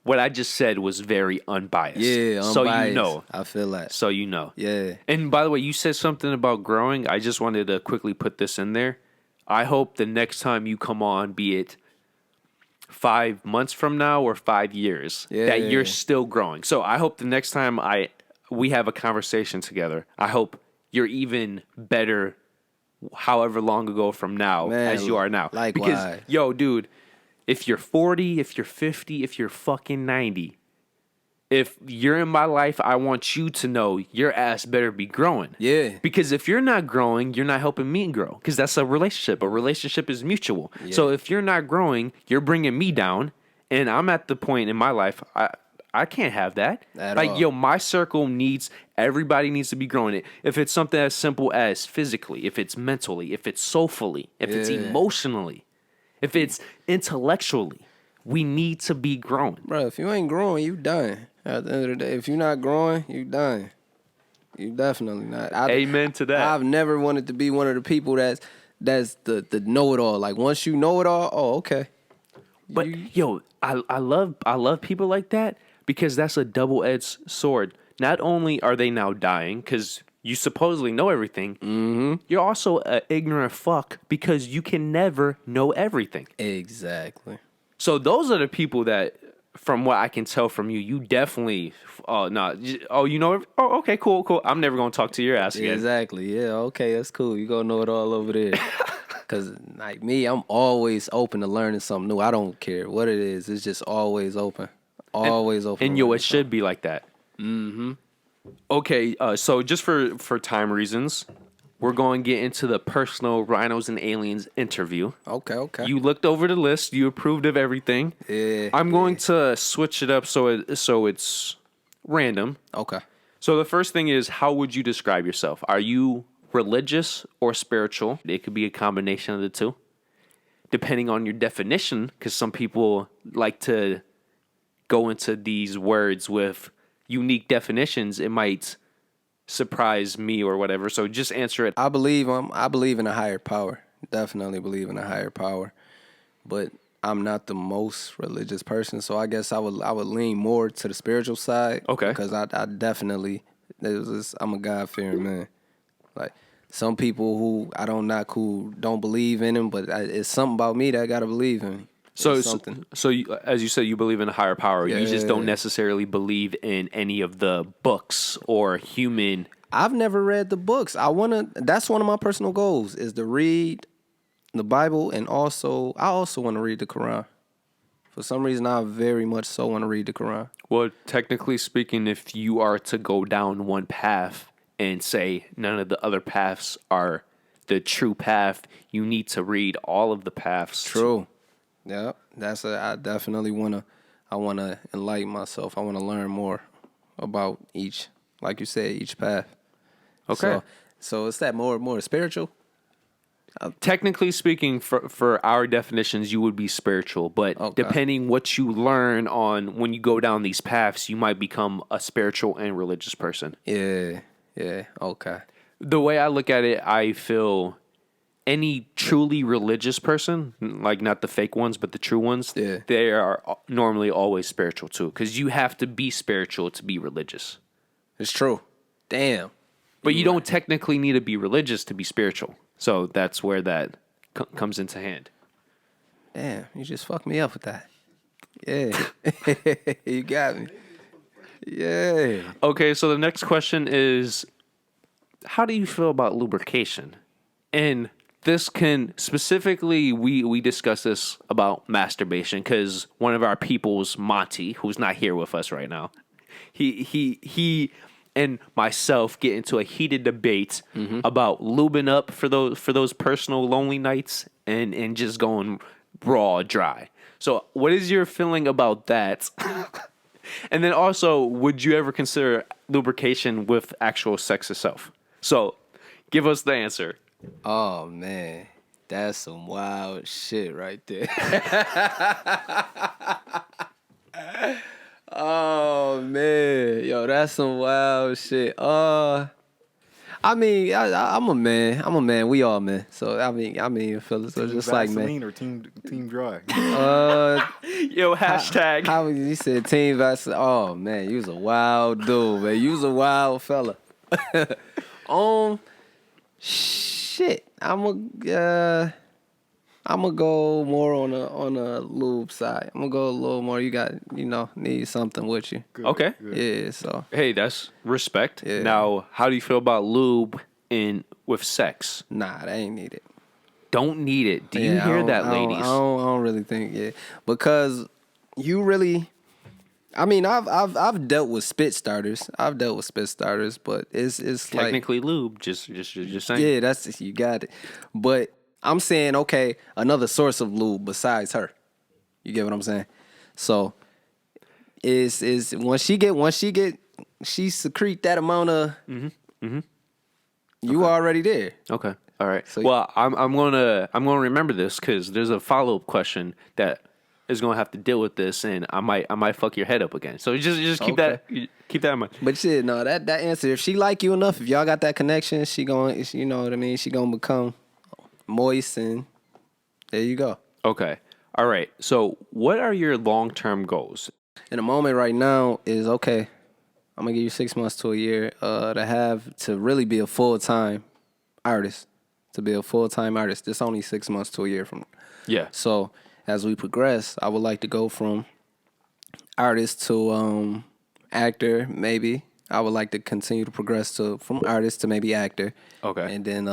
what I just said was very unbiased. Yeah, unbiased. So you know. I feel that. So you know. Yeah. And by the way, you said something about growing. I just wanted to quickly put this in there. I hope the next time you come on, be it 5 months from now or 5 years, that you're still growing. So I hope the next time we have a conversation together, I hope you're even better however long ago from now as you are now. Likewise. Because, yo, dude, if you're 40, if you're 50, if you're fucking 90, if you're in my life, I want you to know your ass better be growing. Yeah. Because if you're not growing, you're not helping me grow. Because that's a relationship. A relationship is mutual. Yeah. So if you're not growing, you're bringing me down. And I'm at the point in my life, I can't have that. At like, all. yo, my circle everybody needs to be growing. If it's something as simple as physically, if it's mentally, if it's soulfully, if it's emotionally, if it's intellectually, we need to be growing. Bro, if you ain't growing, you done. At the end of the day, if you're not growing, you done. You definitely not. Amen to that. I've never wanted to be one of the people that's the know-it-all. Like, once you know it all, oh, okay. But yo, I love people like that because that's a double-edged sword. Not only are they now dying because you supposedly know everything, you're also an ignorant fuck because you can never know everything. Exactly. So those are the people that, from what I can tell from you, you definitely. Oh no! You know? Oh, okay, cool. I'm never gonna talk to your ass again. Exactly. Yeah. Okay, that's cool. You gonna know it all over there. Cause like me, I'm always open to learning something new. I don't care what it is. It's just always open. Always open. And yo, it should be like that. Okay, so just for time reasons, we're going to get into the personal Rhinos and Aliens interview. Okay. You looked over the list. You approved of everything. Yeah. I'm going to switch it up so it's random. Okay. So the first thing is, how would you describe yourself? Are you religious or spiritual? It could be a combination of the two, depending on your definition, because some people like to go into these words with unique definitions. It might surprise me or whatever. So just answer it. I believe in a higher power. Definitely believe in a higher power. But I'm not the most religious person, so I guess I would lean more to the spiritual side. Okay. Because I definitely I'm a God-fearing man. Like, some people who I don't knock who don't believe in him, but it's something about me that I gotta believe in. So you, as you said, you believe in a higher power. You just don't necessarily believe in any of the books or human. I've never read the books. That's one of my personal goals, is to read the Bible, and I also want to read the Quran. For some reason, I very much so want to read the Quran. Well, technically speaking, if you are to go down one path and say none of the other paths are the true path, you need to read all of the paths. True. Yeah, I definitely wanna enlighten myself. I wanna learn more about each, like you said, each path. Okay. So it's that more spiritual. Technically speaking, for our definitions, you would be spiritual. But depending what you learn on when you go down these paths, you might become a spiritual and religious person. Yeah. Okay. The way I look at it, I feel any truly religious person, like not the fake ones, but the true ones, they are normally always spiritual too. Because you have to be spiritual to be religious. It's true. Damn. But you don't technically need to be religious to be spiritual. So that's where that comes into hand. Damn, you just fucked me up with that. Yeah. You got me. Yeah. Okay, so the next question is, how do you feel about lubrication? And this can specifically, we discuss this about masturbation because one of our peoples, Monty, who's not here with us right now, he and myself get into a heated debate about lubing up for those personal lonely nights and just going raw dry. So what is your feeling about that? And then also, would you ever consider lubrication with actual sex itself? So give us the answer. Oh man, that's some wild shit right there. Oh man, yo, that's some wild shit. I mean, I'm a man. I'm a man. We all men. So I mean, fellas, so just like Vaseline man. or team dry. Yo, hashtag. How you said team Vaseline? Oh man, you was a wild dude, man. You was a wild fella. Shit. I'm gonna go more on a lube side. I'm gonna go a little more. You got, need something with you. Good, Okay. good. Yeah. So Hey, that's respect. Yeah. Now, how do you feel about lube with sex? nah, they ain't need it. Don't need it. Do you Yeah, hear I that, don't- ladies? I don't really think because you really. I mean, I've dealt with spit starters. But it's like Technically lube. Just saying. yeah, that's you got it. But I'm saying okay, another source of lube besides her. You get what I'm saying? So is once she secrete that amount of you already there. Okay. All right. So- Well, I'm gonna remember this because there's a follow up question that is gonna have to deal with this, and I might fuck your head up again. So just keep that in mind. But shit, no, that answer, if she like you enough, if y'all got that connection, she going, you know what I mean? She gonna become moist, and there you go. Okay. All right. So what are your long term goals? In the moment right now is okay. I'm gonna give you 6 months to a year to really be a full-time artist. To be a full-time artist, it's only 6 months to a year from. Yeah. So as we progress, I would like to go from artist to actor. Maybe I would like to continue to progress from artist to maybe actor. Okay. And then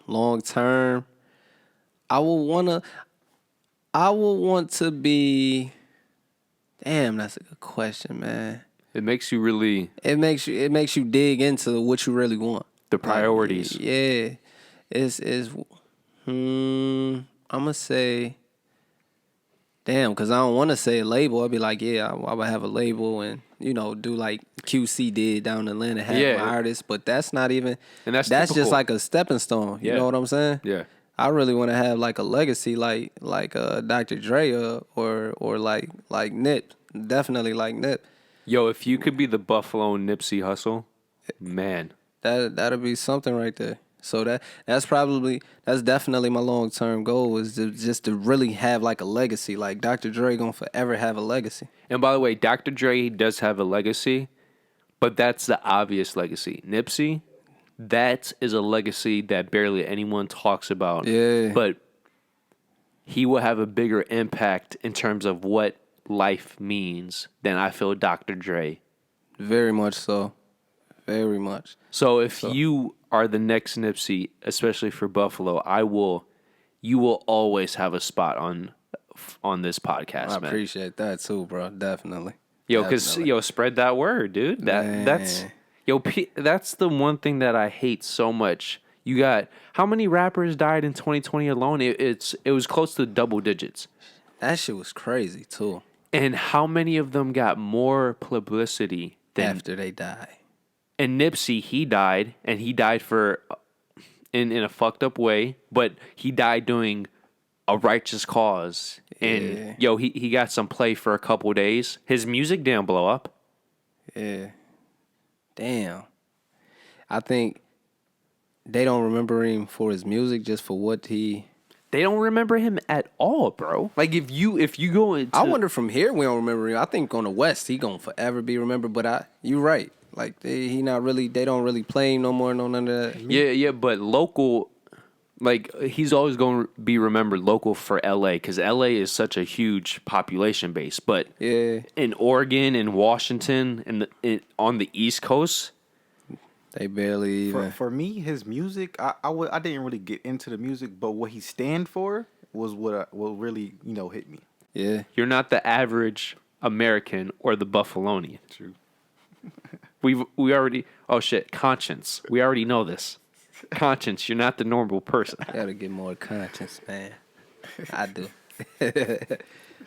long term, I will want to be. Damn, that's a good question, man. It makes you really It makes you dig into what you really want. the priorities. Yeah, I'm gonna say, damn, because I don't want to say a label. I'd be like, yeah, I would have a label and do like QC did down in Atlanta, have Yeah. my artists, but that's not even. And that's just typical. like a stepping stone. You Yeah. know what I'm saying? Yeah. I really want to have like a legacy, like Dr. Dre or like Nip, definitely like Nip. Yo, if you could be the Buffalo Nipsey Hussle, man. That'll be something right there. So that's definitely my long term goal is to really have like a legacy. Like Dr. Dre gonna forever have a legacy. And by the way, Dr. Dre does have a legacy, but that's the obvious legacy. Nipsey, that is a legacy that barely anyone talks about. Yeah. But he will have a bigger impact in terms of what life means than I feel Dr. Dre. Very much so. Very much. So if you are the next Nipsey, especially for Buffalo, you will always have a spot on this podcast, I man. appreciate that too, bro. Definitely. Yo, because spread that word, dude. That's the one thing that I hate so much. You got how many rappers died in 2020 alone? It was close to double digits. That shit was crazy too. And how many of them got more publicity than After they die. And Nipsey, he died for in a fucked up way, but he died doing a righteous cause. And Yeah. yo, he got some play for a couple days. His music didn't blow up. Yeah. Damn. I think they don't remember him for his music, just for what he. They don't remember him at all, bro. Like if you go into, I wonder from here we don't remember him. I think on the West he gonna forever be remembered. But you right. Like he not really. They don't really play him no more. No none of that. yeah, but local, like he's always going to be remembered local for LA because LA is such a huge population base. But Yeah. in Oregon and Washington and on the East Coast, They barely even. For me, his music, I didn't really get into the music, but what he stand for was what really hit me. Yeah. you're not the average American or the Buffalonian. True. We already conscience. We already know this. Conscience, you're not the normal person. Gotta get more conscience, man. I do.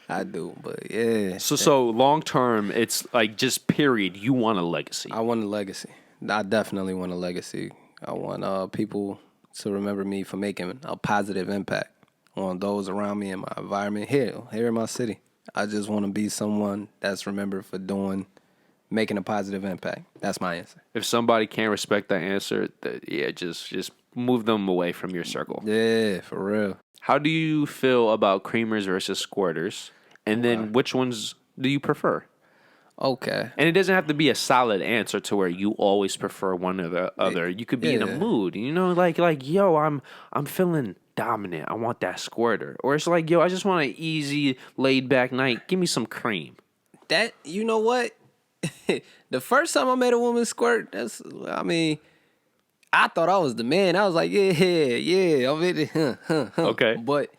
I do, but yeah. So long term, it's like just period. You want a legacy. I want a legacy. I definitely want a legacy. I want people to remember me for making a positive impact on those around me in my environment here in my city. I just want to be someone that's remembered for making a positive impact. That's my answer. If somebody can't respect that answer, just move them away from your circle. Yeah, for real. How do you feel about creamers versus squirters? And then which ones do you prefer? Okay. And it doesn't have to be a solid answer to where you always prefer one or the other. You could be in a Yeah. mood, like yo, I'm feeling dominant. I want that squirter. Or it's like, yo, I just want an easy, laid back night. Give me some cream. That, you know what? The first time I made a woman squirt, I thought I was the man. I was like, yeah, I'm in it. Okay. But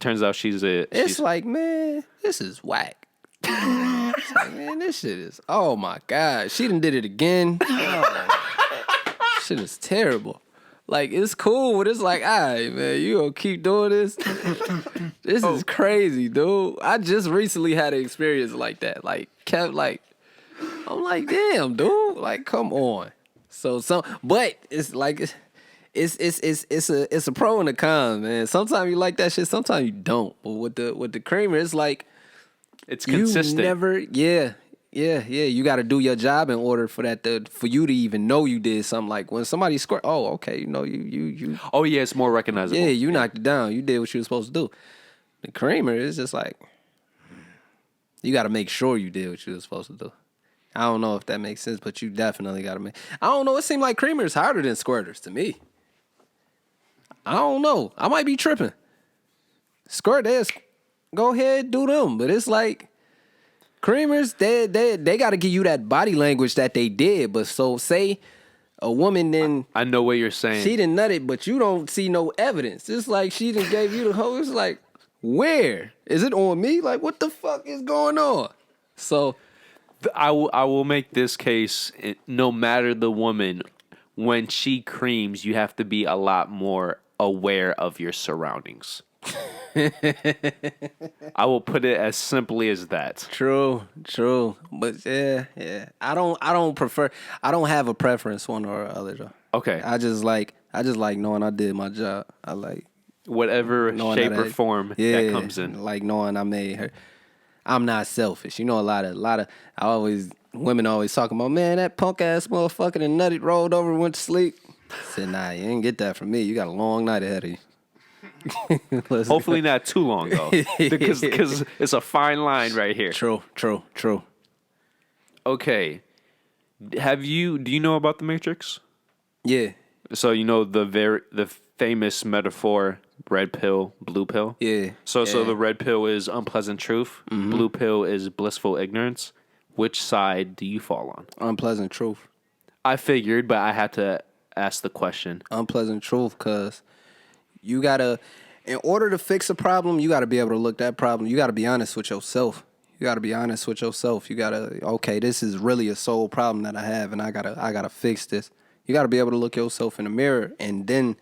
Turns out it's like, man, this is whack. It's like, man, this shit is, oh my God. She done did it again. Oh, shit is terrible. Like, it's cool, but it's like, all right, man, you gonna keep doing this? This is crazy, dude. I just recently had an experience like that. Like, I'm like, damn, dude. Like, come on. But it's like, it's a pro and a con, man. Sometimes you like that shit, sometimes you don't. But with the creamer, it's like it's consistent. You never, yeah. You got to do your job in order for you to even know you did something. Like when somebody squirt, oh, okay, you. Oh yeah, it's more recognizable. Yeah, you knocked it down. You did what you were supposed to do. The creamer is just like you got to make sure you did what you were supposed to do. I don't know if that makes sense, but you definitely got to make. I don't know. It seemed like creamer is harder than squirters to me. I don't know. I might be tripping. Squirters, go ahead, do them. But it's like creamers, they got to give you that body language that they did. But so say a woman then I know what you're saying. she done nutted, but you don't see no evidence. It's like she done gave you the whole. It's like, where is it on me? Like, what the fuck is going on? So I will make this case. No matter the woman, when she creams, you have to be a lot more aware of your surroundings. I will put it as simply as that. True. But yeah. I don't have a preference one or other though. Okay. I just like knowing I did my job. I like Whatever knowing shape that or form that comes in. Like knowing I made her. I'm not selfish. You know, a lot of women always talking about, man, that punk ass motherfucker and nutted, rolled over, went to sleep. I said, nah, you ain't get that from me. You got a long night ahead of you. Hopefully not too long though, because it's a fine line right here. True. Okay, do you know about the Matrix? Yeah. So you know the famous metaphor, red pill, blue pill. Yeah. So the red pill is unpleasant truth. Mm-hmm. Blue pill is blissful ignorance. Which side do you fall on? Unpleasant truth. I figured, but I had to ask the question. Unpleasant truth, because you gotta, in order to fix a problem, you gotta be able to look that problem. You gotta be honest with yourself. You gotta, okay, this is really a soul problem that I have, and I gotta fix this. You gotta be able to look yourself in the mirror, and then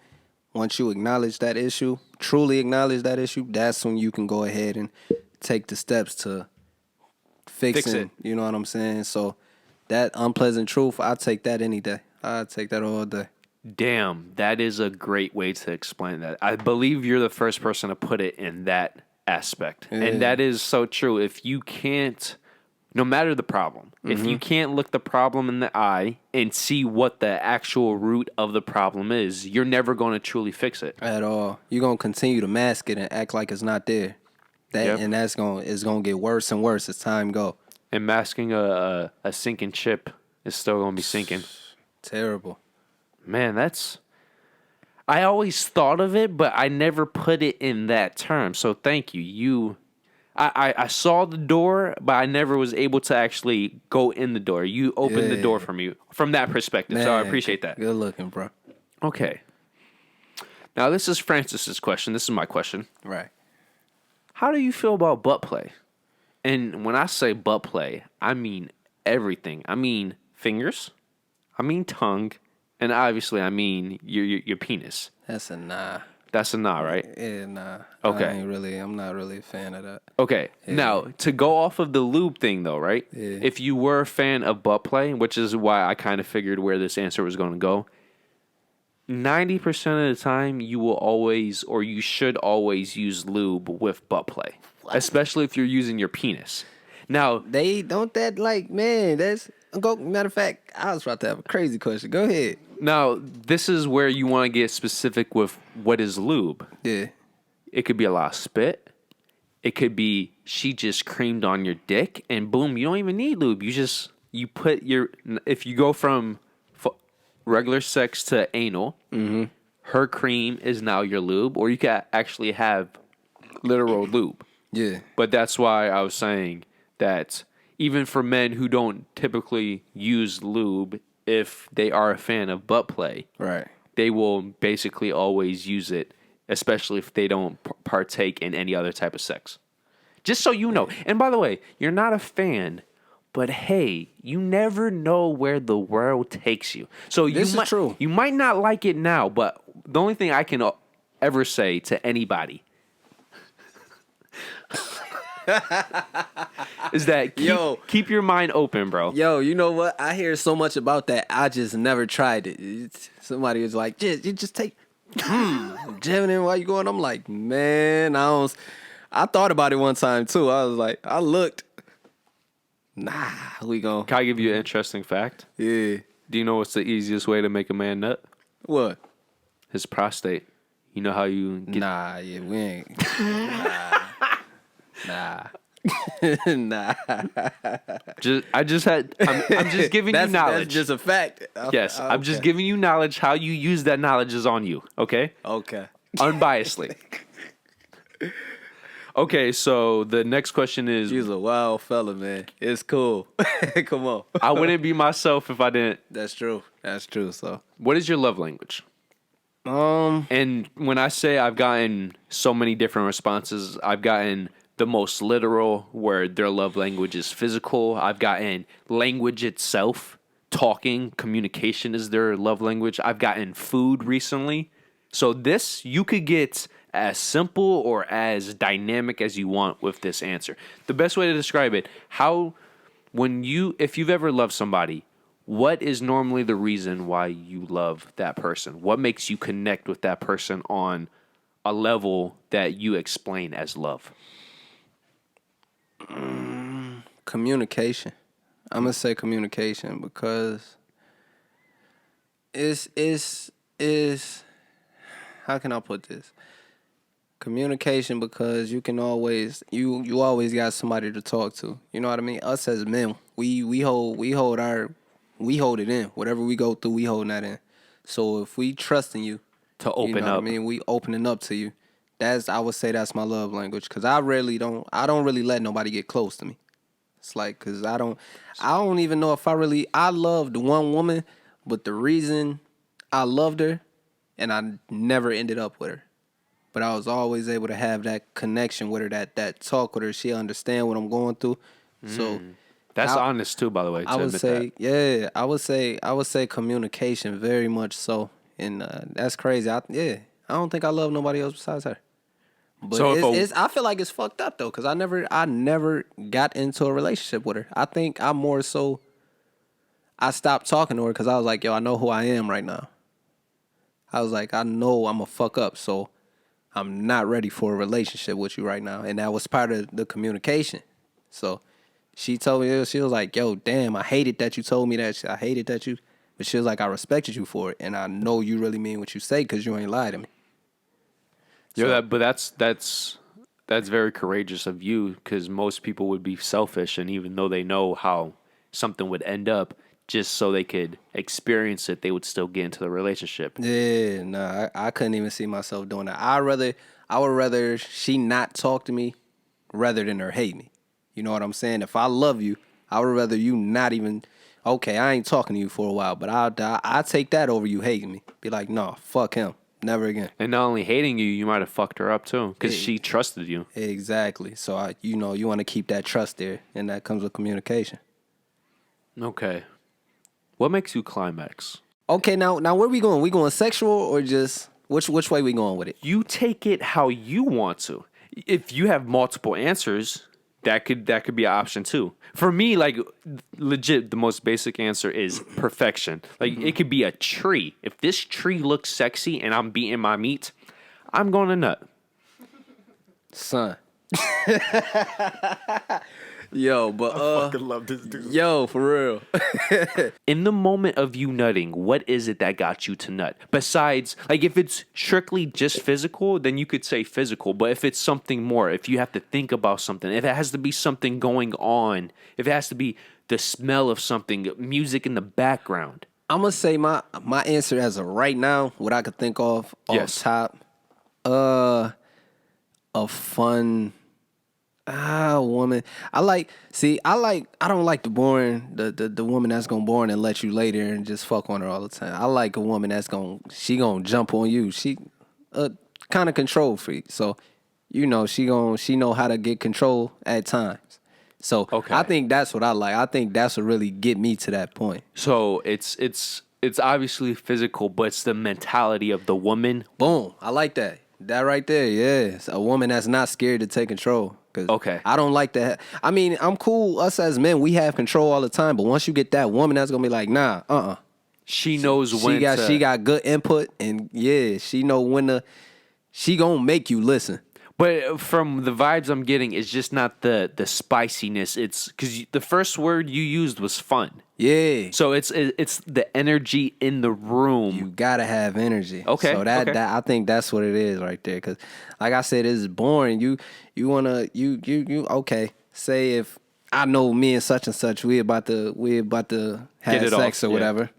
once you acknowledge that issue, truly acknowledge that issue, that's when you can go ahead and take the steps to fix it. You know what I'm saying? So that unpleasant truth, I take that any day. I take that all day. Damn, that is a great way to explain that. I believe you're the first person to put it in that aspect. Yeah. And that is so true. If you can't, no matter the problem, if you can't look the problem in the eye and see what the actual root of the problem is, you're never going to truly fix it. At all. You're going to continue to mask it and act like it's not there. And it's going to get worse and worse as time go. And masking a sinking ship is still going to be sinking. Terrible. Man, I always thought of it, but I never put it in that term. So thank you. I saw the door, but I never was able to actually go in the door. You opened the door for me from that perspective. Man, So I appreciate that. Good looking, bro. Okay. Now this is Francis's question. This is my question. Right. How do you feel about butt play? And when I say butt play, I mean everything. I mean fingers. I mean tongue. And obviously, I mean your penis. That's a nah. That's a nah, right? Yeah, nah. Okay. I'm not really a fan of that. Okay. Yeah. Now, to go off of the lube thing, though, right? Yeah. If you were a fan of butt play, which is why I kind of figured where this answer was going to go, 90% of the time, you will always, or you should always use lube with butt play, especially if you're using your penis. Now, They don't that like, man, matter of fact, I was about to have a crazy question. Go ahead. Now, this is where you want to get specific with what is lube. Yeah. It could be a lot of spit. It could be she just creamed on your dick, and boom, you don't even need lube. You put if you go from regular sex to anal, her cream is now your lube, or you can actually have literal lube. Yeah. But that's why I was saying that even for men who don't typically use lube, if they are a fan of butt play, Right. they will basically always use it, especially if they don't partake in any other type of sex. Just so you know. And by the way, you're not a fan, but hey, you never know where the world takes you. So This is true. You might not like it now, but the only thing I can ever say to anybody is that keep your mind open, bro. Yo, you know what? I hear so much about that. I just never tried it. Somebody was like, you just take jamming in while you going. I'm like, man, I thought about it one time too. I was like, I looked. Nah, we gon'. Can I give you an interesting fact? Yeah. Do you know what's the easiest way to make a man nut? What? His prostate. You know how you get... Nah, yeah, we ain't. Nah. Nah. I'm just giving you knowledge. That's just a fact. Yes, I'm just giving you knowledge. How you use that knowledge is on you, okay? Okay. Unbiasedly. Okay, so the next question is... You's a wild fella, man. It's cool. Come on. I wouldn't be myself if I didn't... That's true. That's true, so. What is your love language? And when I say I've gotten so many different responses, I've gotten the most literal, where their love language is physical. I've gotten language itself, talking, communication is their love language. I've gotten food recently. So this, you could get as simple or as dynamic as you want with this answer. The best way to describe it, if you've ever loved somebody, what is normally the reason why you love that person? What makes you connect with that person on a level that you explain as love? Communication. I'm gonna say communication because is how can I put this? Communication, because you can always you always got somebody to talk to. You know what I mean? Us as men, we hold it in. Whatever we go through, we holding that in. So if we trusting you To open you know up. what I mean, we opening up to you. I would say that's my love language, because I don't really let nobody get close to me. It's like, because I don't even know if I loved one woman, but the reason I loved her and I never ended up with her, but I was always able to have that connection with her, that talk with her. She understand what I'm going through. So That's honest too, by the way. I would say, I would say communication, very much so. And that's crazy. I don't think I love nobody else besides her. But So I feel like it's fucked up though, because I never got into a relationship with her. I think I more so, I stopped talking to her because I was like, yo, I know who I am right now. I was like, I know I'm a fuck up, so I'm not ready for a relationship with you right now. And that was part of the communication. So she told me, she was like, yo, damn, I hated that you told me that. I hated that you, but she was like, I respected you for it. And I know you really mean what you say because you ain't lied to me. Yo, So- but that's very courageous of you because most people would be selfish, and even though they know how something would end up, just so they could experience it, they would still get into the relationship. Yeah, nah, I couldn't even see myself doing that. I would rather she not talk to me rather than her hate me. You know what I'm saying? If I love you, I would rather you not even. Okay, I ain't talking to you for a while, but I'll take that over you hating me. Be like, no, fuck him, never again. And not only hating you, you might have fucked her up too because Yeah. she trusted you. Exactly. So you want to keep that trust there, and that comes with communication. Okay. What makes you climax? Okay, now where we going? We going sexual or just which way we going with it? You take it how you want to. If you have multiple answers, that could be an option too. For me, like legit, the most basic answer is perfection. Like it could be a tree. If this tree looks sexy and I'm beating my meat, I'm going to nut. Son. Yo, but Fucking love this dude. yo, for real. In the moment of you nutting, what is it that got you to nut? Besides, like if it's strictly just physical, then you could say physical. But if it's something more, if you have to think about something, if it has to be something going on, if it has to be the smell of something, music in the background. I'm gonna say my answer as of right now, what I could think of Yes. off top, a fun woman. I don't like the boring the woman that's gonna bore and let you lay there and just fuck on her all the time. I like a woman that's gonna jump on you. She kind of control freak. So, she know how to get control at times. So Okay. I think that's what I like. I think that's what really get me to that point. So it's obviously physical, but it's the mentality of the woman. Boom. I like that. That right there, yeah. It's a woman that's not scared to take control. 'Cause Okay. I don't like that. I mean, I'm cool. Us as men, we have control all the time. But once you get that woman that's gonna be like, nah, She knows when she got good input, and yeah, she know when to. She gonna make you listen. But from the vibes I'm getting, it's just not the spiciness. It's because the first word you used was fun. Yeah. So it's the energy in the room. You gotta have energy. Okay, So that okay. I think that's what it is right there. Cause like I said, it's boring. You okay. Say if I know me and such, we about to have Get it sex off, or yeah. whatever.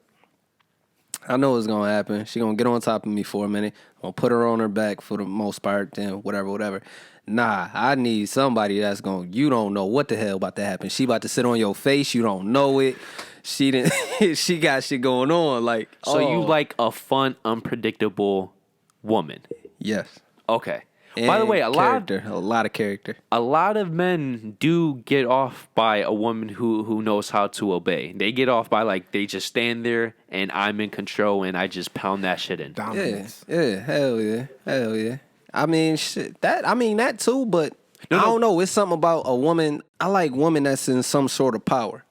I know what's gonna happen. She gonna get on top of me for a minute. I'm gonna put her on her back for the most part, then whatever. Nah, I need somebody that's you don't know what the hell about to happen. She about to sit on your face, you don't know it. She didn't she got shit going on. Like, So you like a fun, unpredictable woman. yes. Okay. By the And way, a lot of character. of men do get off by a woman who knows how to obey. They get off by like they just stand there and I'm in control and I just pound that shit in. Dominance. Yeah, hell yeah. I mean, shit, that too, but I don't know. It's something about a woman. I like women that's in some sort of power.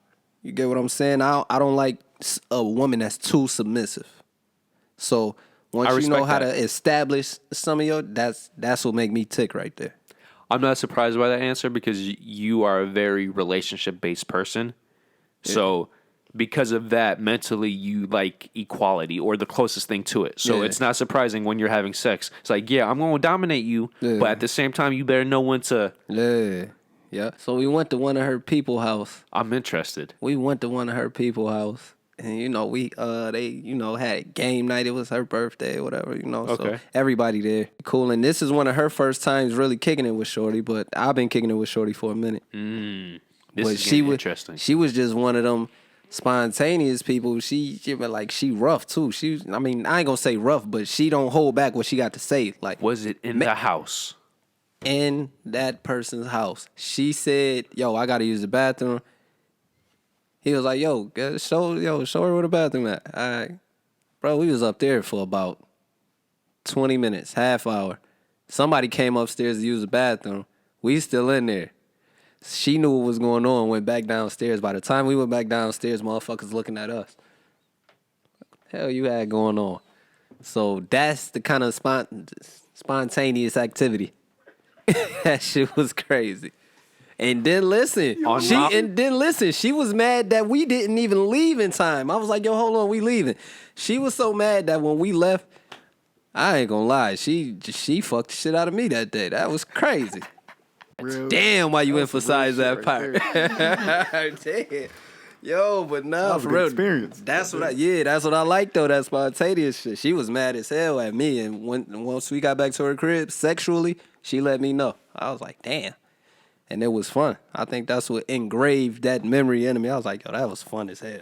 You get what I'm saying? I don't like a woman that's too submissive. So once you know respect how that. to establish some of that's what make me tick right there. I'm not surprised by that answer because you are a very relationship based person. So because of that, mentally you like equality or the closest thing to it. So Yeah. it's not surprising when you're having sex. It's like, yeah, I'm going to dominate you, Yeah. but at the same time, you better know when to. Yeah. So we went to one of her people house. I'm interested. And we they had game night. It was her birthday or whatever, So Okay. everybody there. Cool. And this is one of her first times really kicking it with Shorty, but I've been kicking it with Shorty for a minute. This But is getting interesting. She was just one of them spontaneous people. She rough too. I ain't gonna say rough, but she don't hold back what she got to say. Like, Was it in the house? in that person's house. She said, "Yo, I gotta use the bathroom." He was like, "Yo, show her where the bathroom at." All right, bro. We was up there for about 20 minutes, half hour. Somebody came upstairs to use the bathroom. We still in there. She knew what was going on. Went back downstairs. By the time we went back downstairs, motherfuckers looking at us. Hell, you had going on. So that's the kind of spontaneous activity. That shit was crazy. And then listen, she was mad that we didn't even leave in time. I was like, yo, hold on, we leaving. She was so mad that when we left, I ain't gonna lie, she fucked the shit out of me that day. That was crazy. Damn, why you emphasize that part? Damn. Yo, but nah, for real. Experience. That's what I like though, that spontaneous shit. She was mad as hell at me, and once we got back to her crib sexually, she let me know. I was like, damn. And it was fun. I think that's what engraved that memory into me. I was like, yo, that was fun as hell.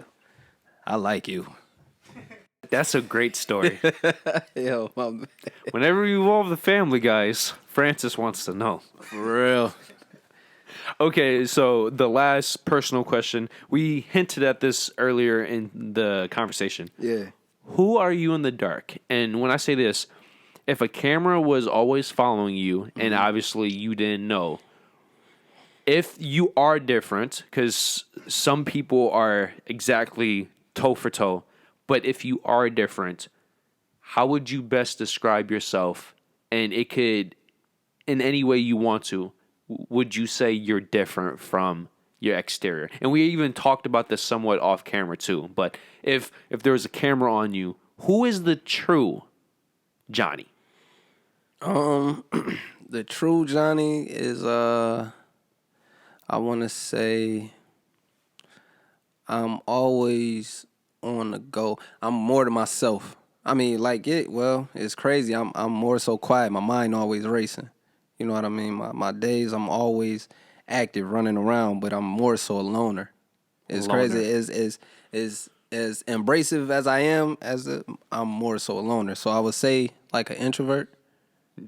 I like you. That's a great story. Yo, my man. Whenever you involve the family, guys, Francis wants to know. For real. Okay, so the last personal question. We hinted at this earlier in the conversation. Yeah. Who are you in the dark? And when I say this, if a camera was always following you, and obviously you didn't know, if you are different, because some people are exactly toe for toe, but if you are different, how would you best describe yourself? And it could, in any way you want to, would you say you're different from your exterior? And we even talked about this somewhat off camera too. But if there was a camera on you, who is the true Johnny? The true Johnny is I want to say I'm always on the go. I'm more to myself. I mean, like it's crazy. I'm more so quiet. My mind always racing. You know what I mean? My days I'm always active, running around, but I'm more so a loner. It's crazy. As embracive as I am, I'm more so a loner. So I would say like an introvert.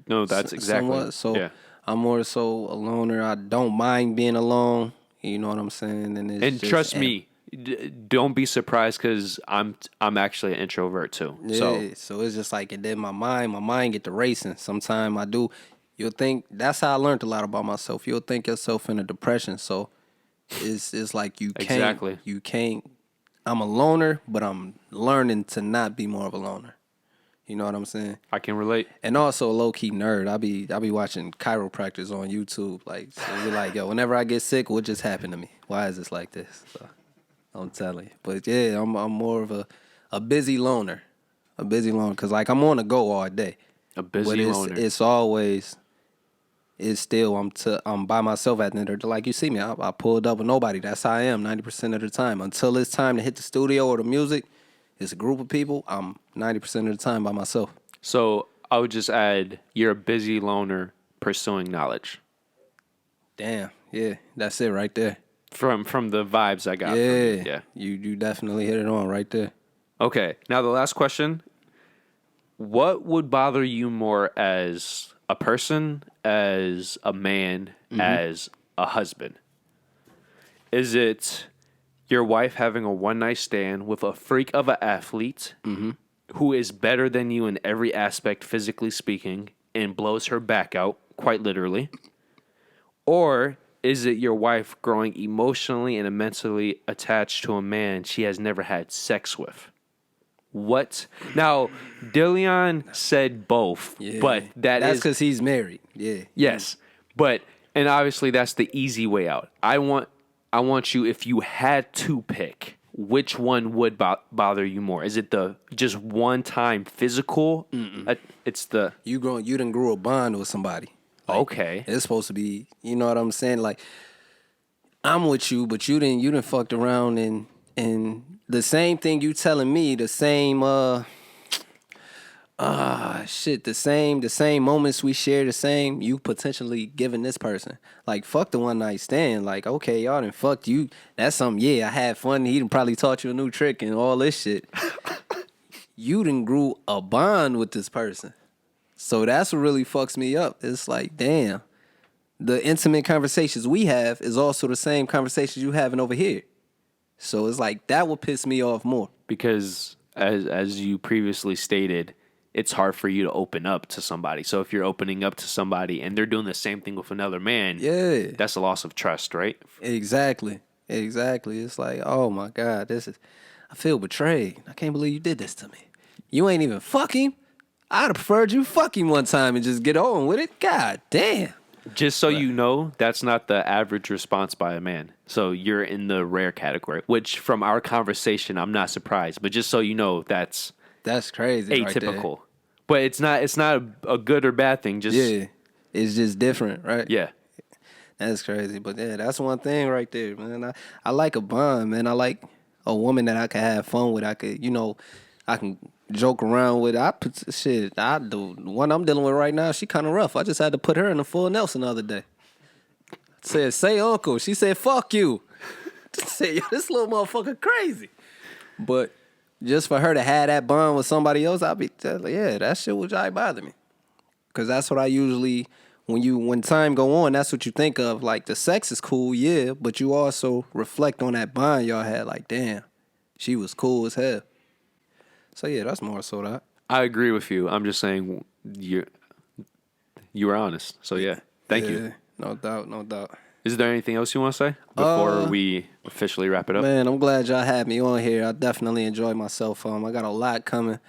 No, that's exactly. Somewhat. So yeah. I'm more so a loner. I don't mind being alone. You know what I'm saying? And trust me, don't be surprised because I'm actually an introvert too. Yeah, so it's just like, and then my mind get to racing. Sometimes you'll think, that's how I learned a lot about myself. You'll think yourself in a depression. So it's like you can't, I'm a loner, but I'm learning to not be more of a loner. You know what I'm saying? I can relate. And also a low-key nerd. I be watching chiropractors on YouTube. Like, so be like, yo, whenever I get sick, what just happened to me? Why is this like this? So, I'm telling you. But yeah, I'm more of a busy loner. A busy loner. Because, like, I'm on the go all day. A busy loner. It's still, I'm by myself at the end of the day. Like, you see me, I pulled up with nobody. That's how I am 90% of the time. Until it's time to hit the studio or the music, it's a group of people, I'm 90% of the time by myself. So I would just add, you're a busy loner pursuing knowledge. Damn, yeah, that's it right there. From the vibes I got. Yeah. You definitely hit it on right there. Okay, now the last question. What would bother you more as a person, as a man, as a husband? Is it your wife having a one-night stand with a freak of an athlete who is better than you in every aspect, physically speaking, and blows her back out, quite literally? Or is it your wife growing emotionally and mentally attached to a man she has never had sex with? What? Now, Dillion said both, but that's because he's married. Yeah. Yes, and obviously that's the easy way out. I want you, if you had to pick, which one would bother you more? Is it the just one time physical? It's the you done grew a bond with somebody. Like, okay. It's supposed to be, you know what I'm saying? Like, I'm with you, but you didn't fucked around and the same thing you telling me, the same the same moments we share, the same you potentially giving this person. Like, fuck the one night stand. Like, okay, y'all done fucked you. That's something, I had fun. He done probably taught you a new trick and all this shit. You done grew a bond with this person. So that's what really fucks me up. It's like, damn, the intimate conversations we have is also the same conversations you having over here. So it's like, that would piss me off more. Because as you previously stated, it's hard for you to open up to somebody. So if you're opening up to somebody and they're doing the same thing with another man, that's a loss of trust, right? Exactly. It's like, oh my God, I feel betrayed. I can't believe you did this to me. You ain't even fuck him. I'd have preferred you fuck him one time and just get on with it. God damn. Just so you know, that's not the average response by a man. So you're in the rare category, which from our conversation, I'm not surprised. But just so you know, that's crazy. atypical. Right but it's not a good or bad thing. Just there. Yeah. It's just different, right? Yeah. That's crazy. But yeah, that's one thing right there, man. I like a bond, man. I like a woman that I can have fun with. I could, I can joke around with. The one I'm dealing with right now, she kind of rough. I just had to put her in a full Nelson the other day. I said, say uncle. She said, fuck you. I said, yo, this little motherfucker crazy. But just for her to have that bond with somebody else, I'll be telling, yeah, that shit would just bother me. Because that's what I usually, when time go on, that's what you think of. Like, the sex is cool, yeah, but you also reflect on that bond y'all had. Like, damn, she was cool as hell. So, yeah, that's more so that. I agree with you. I'm just saying you were honest. So, yeah, thank you. No doubt. Is there anything else you want to say before we officially wrap it up? Man, I'm glad y'all had me on here. I definitely enjoyed myself. I got a lot coming.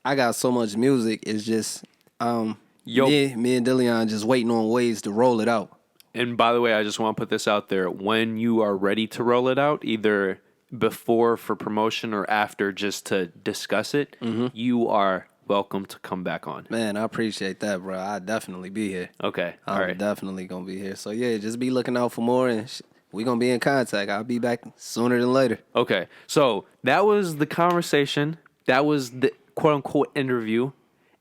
I got so much music. It's just me and Dillion just waiting on ways to roll it out. And by the way, I just want to put this out there. When you are ready to roll it out, either before for promotion or after just to discuss it, you are welcome to come back on. Man, I appreciate that, bro. I'll definitely be here. Okay. All right. I'm definitely going to be here. So, yeah, just be looking out for more, and we're going to be in contact. I'll be back sooner than later. Okay. So that was the conversation. That was the quote-unquote interview.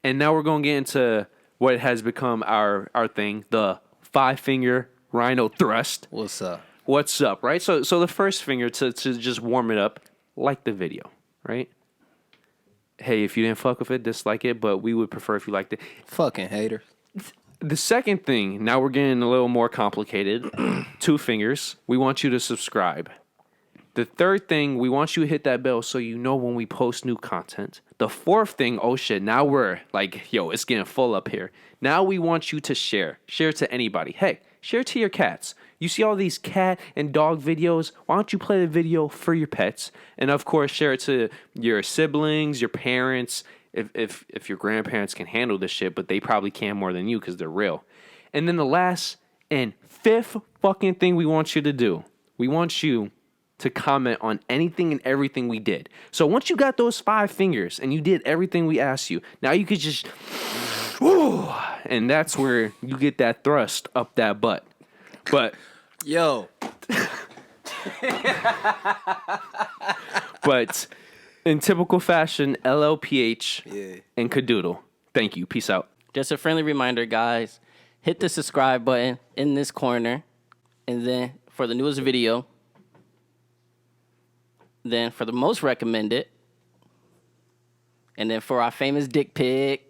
And now we're going to get into what has become our thing, the 5-finger rhino thrust. What's up, right? So the first finger to just warm it up, like the video, right? Hey, if you didn't fuck with it, dislike it, but we would prefer if you liked it. Fucking hater. The second thing, now we're getting a little more complicated. 2 fingers. We want you to subscribe. The third thing, we want you to hit that bell so you know when we post new content. The fourth thing, oh shit, now we're like, yo, it's getting full up here. Now we want you to share. Share to anybody. Hey, share to your cats. You see all these cat and dog videos? Why don't you play the video for your pets? And of course, share it to your siblings, your parents, if your grandparents can handle this shit, but they probably can more than you because they're real. And then the last and fifth fucking thing we want you to do, we want you to comment on anything and everything we did. So once you got those 5 fingers and you did everything we asked you, now you could just, woo, and that's where you get that thrust up that butt. But yo, but in typical fashion, LLPH and Cadoodle. Thank you. Peace out. Just a friendly reminder, guys. Hit the subscribe button in this corner, and then for the newest video, then for the most recommended, and then for our famous dick pic.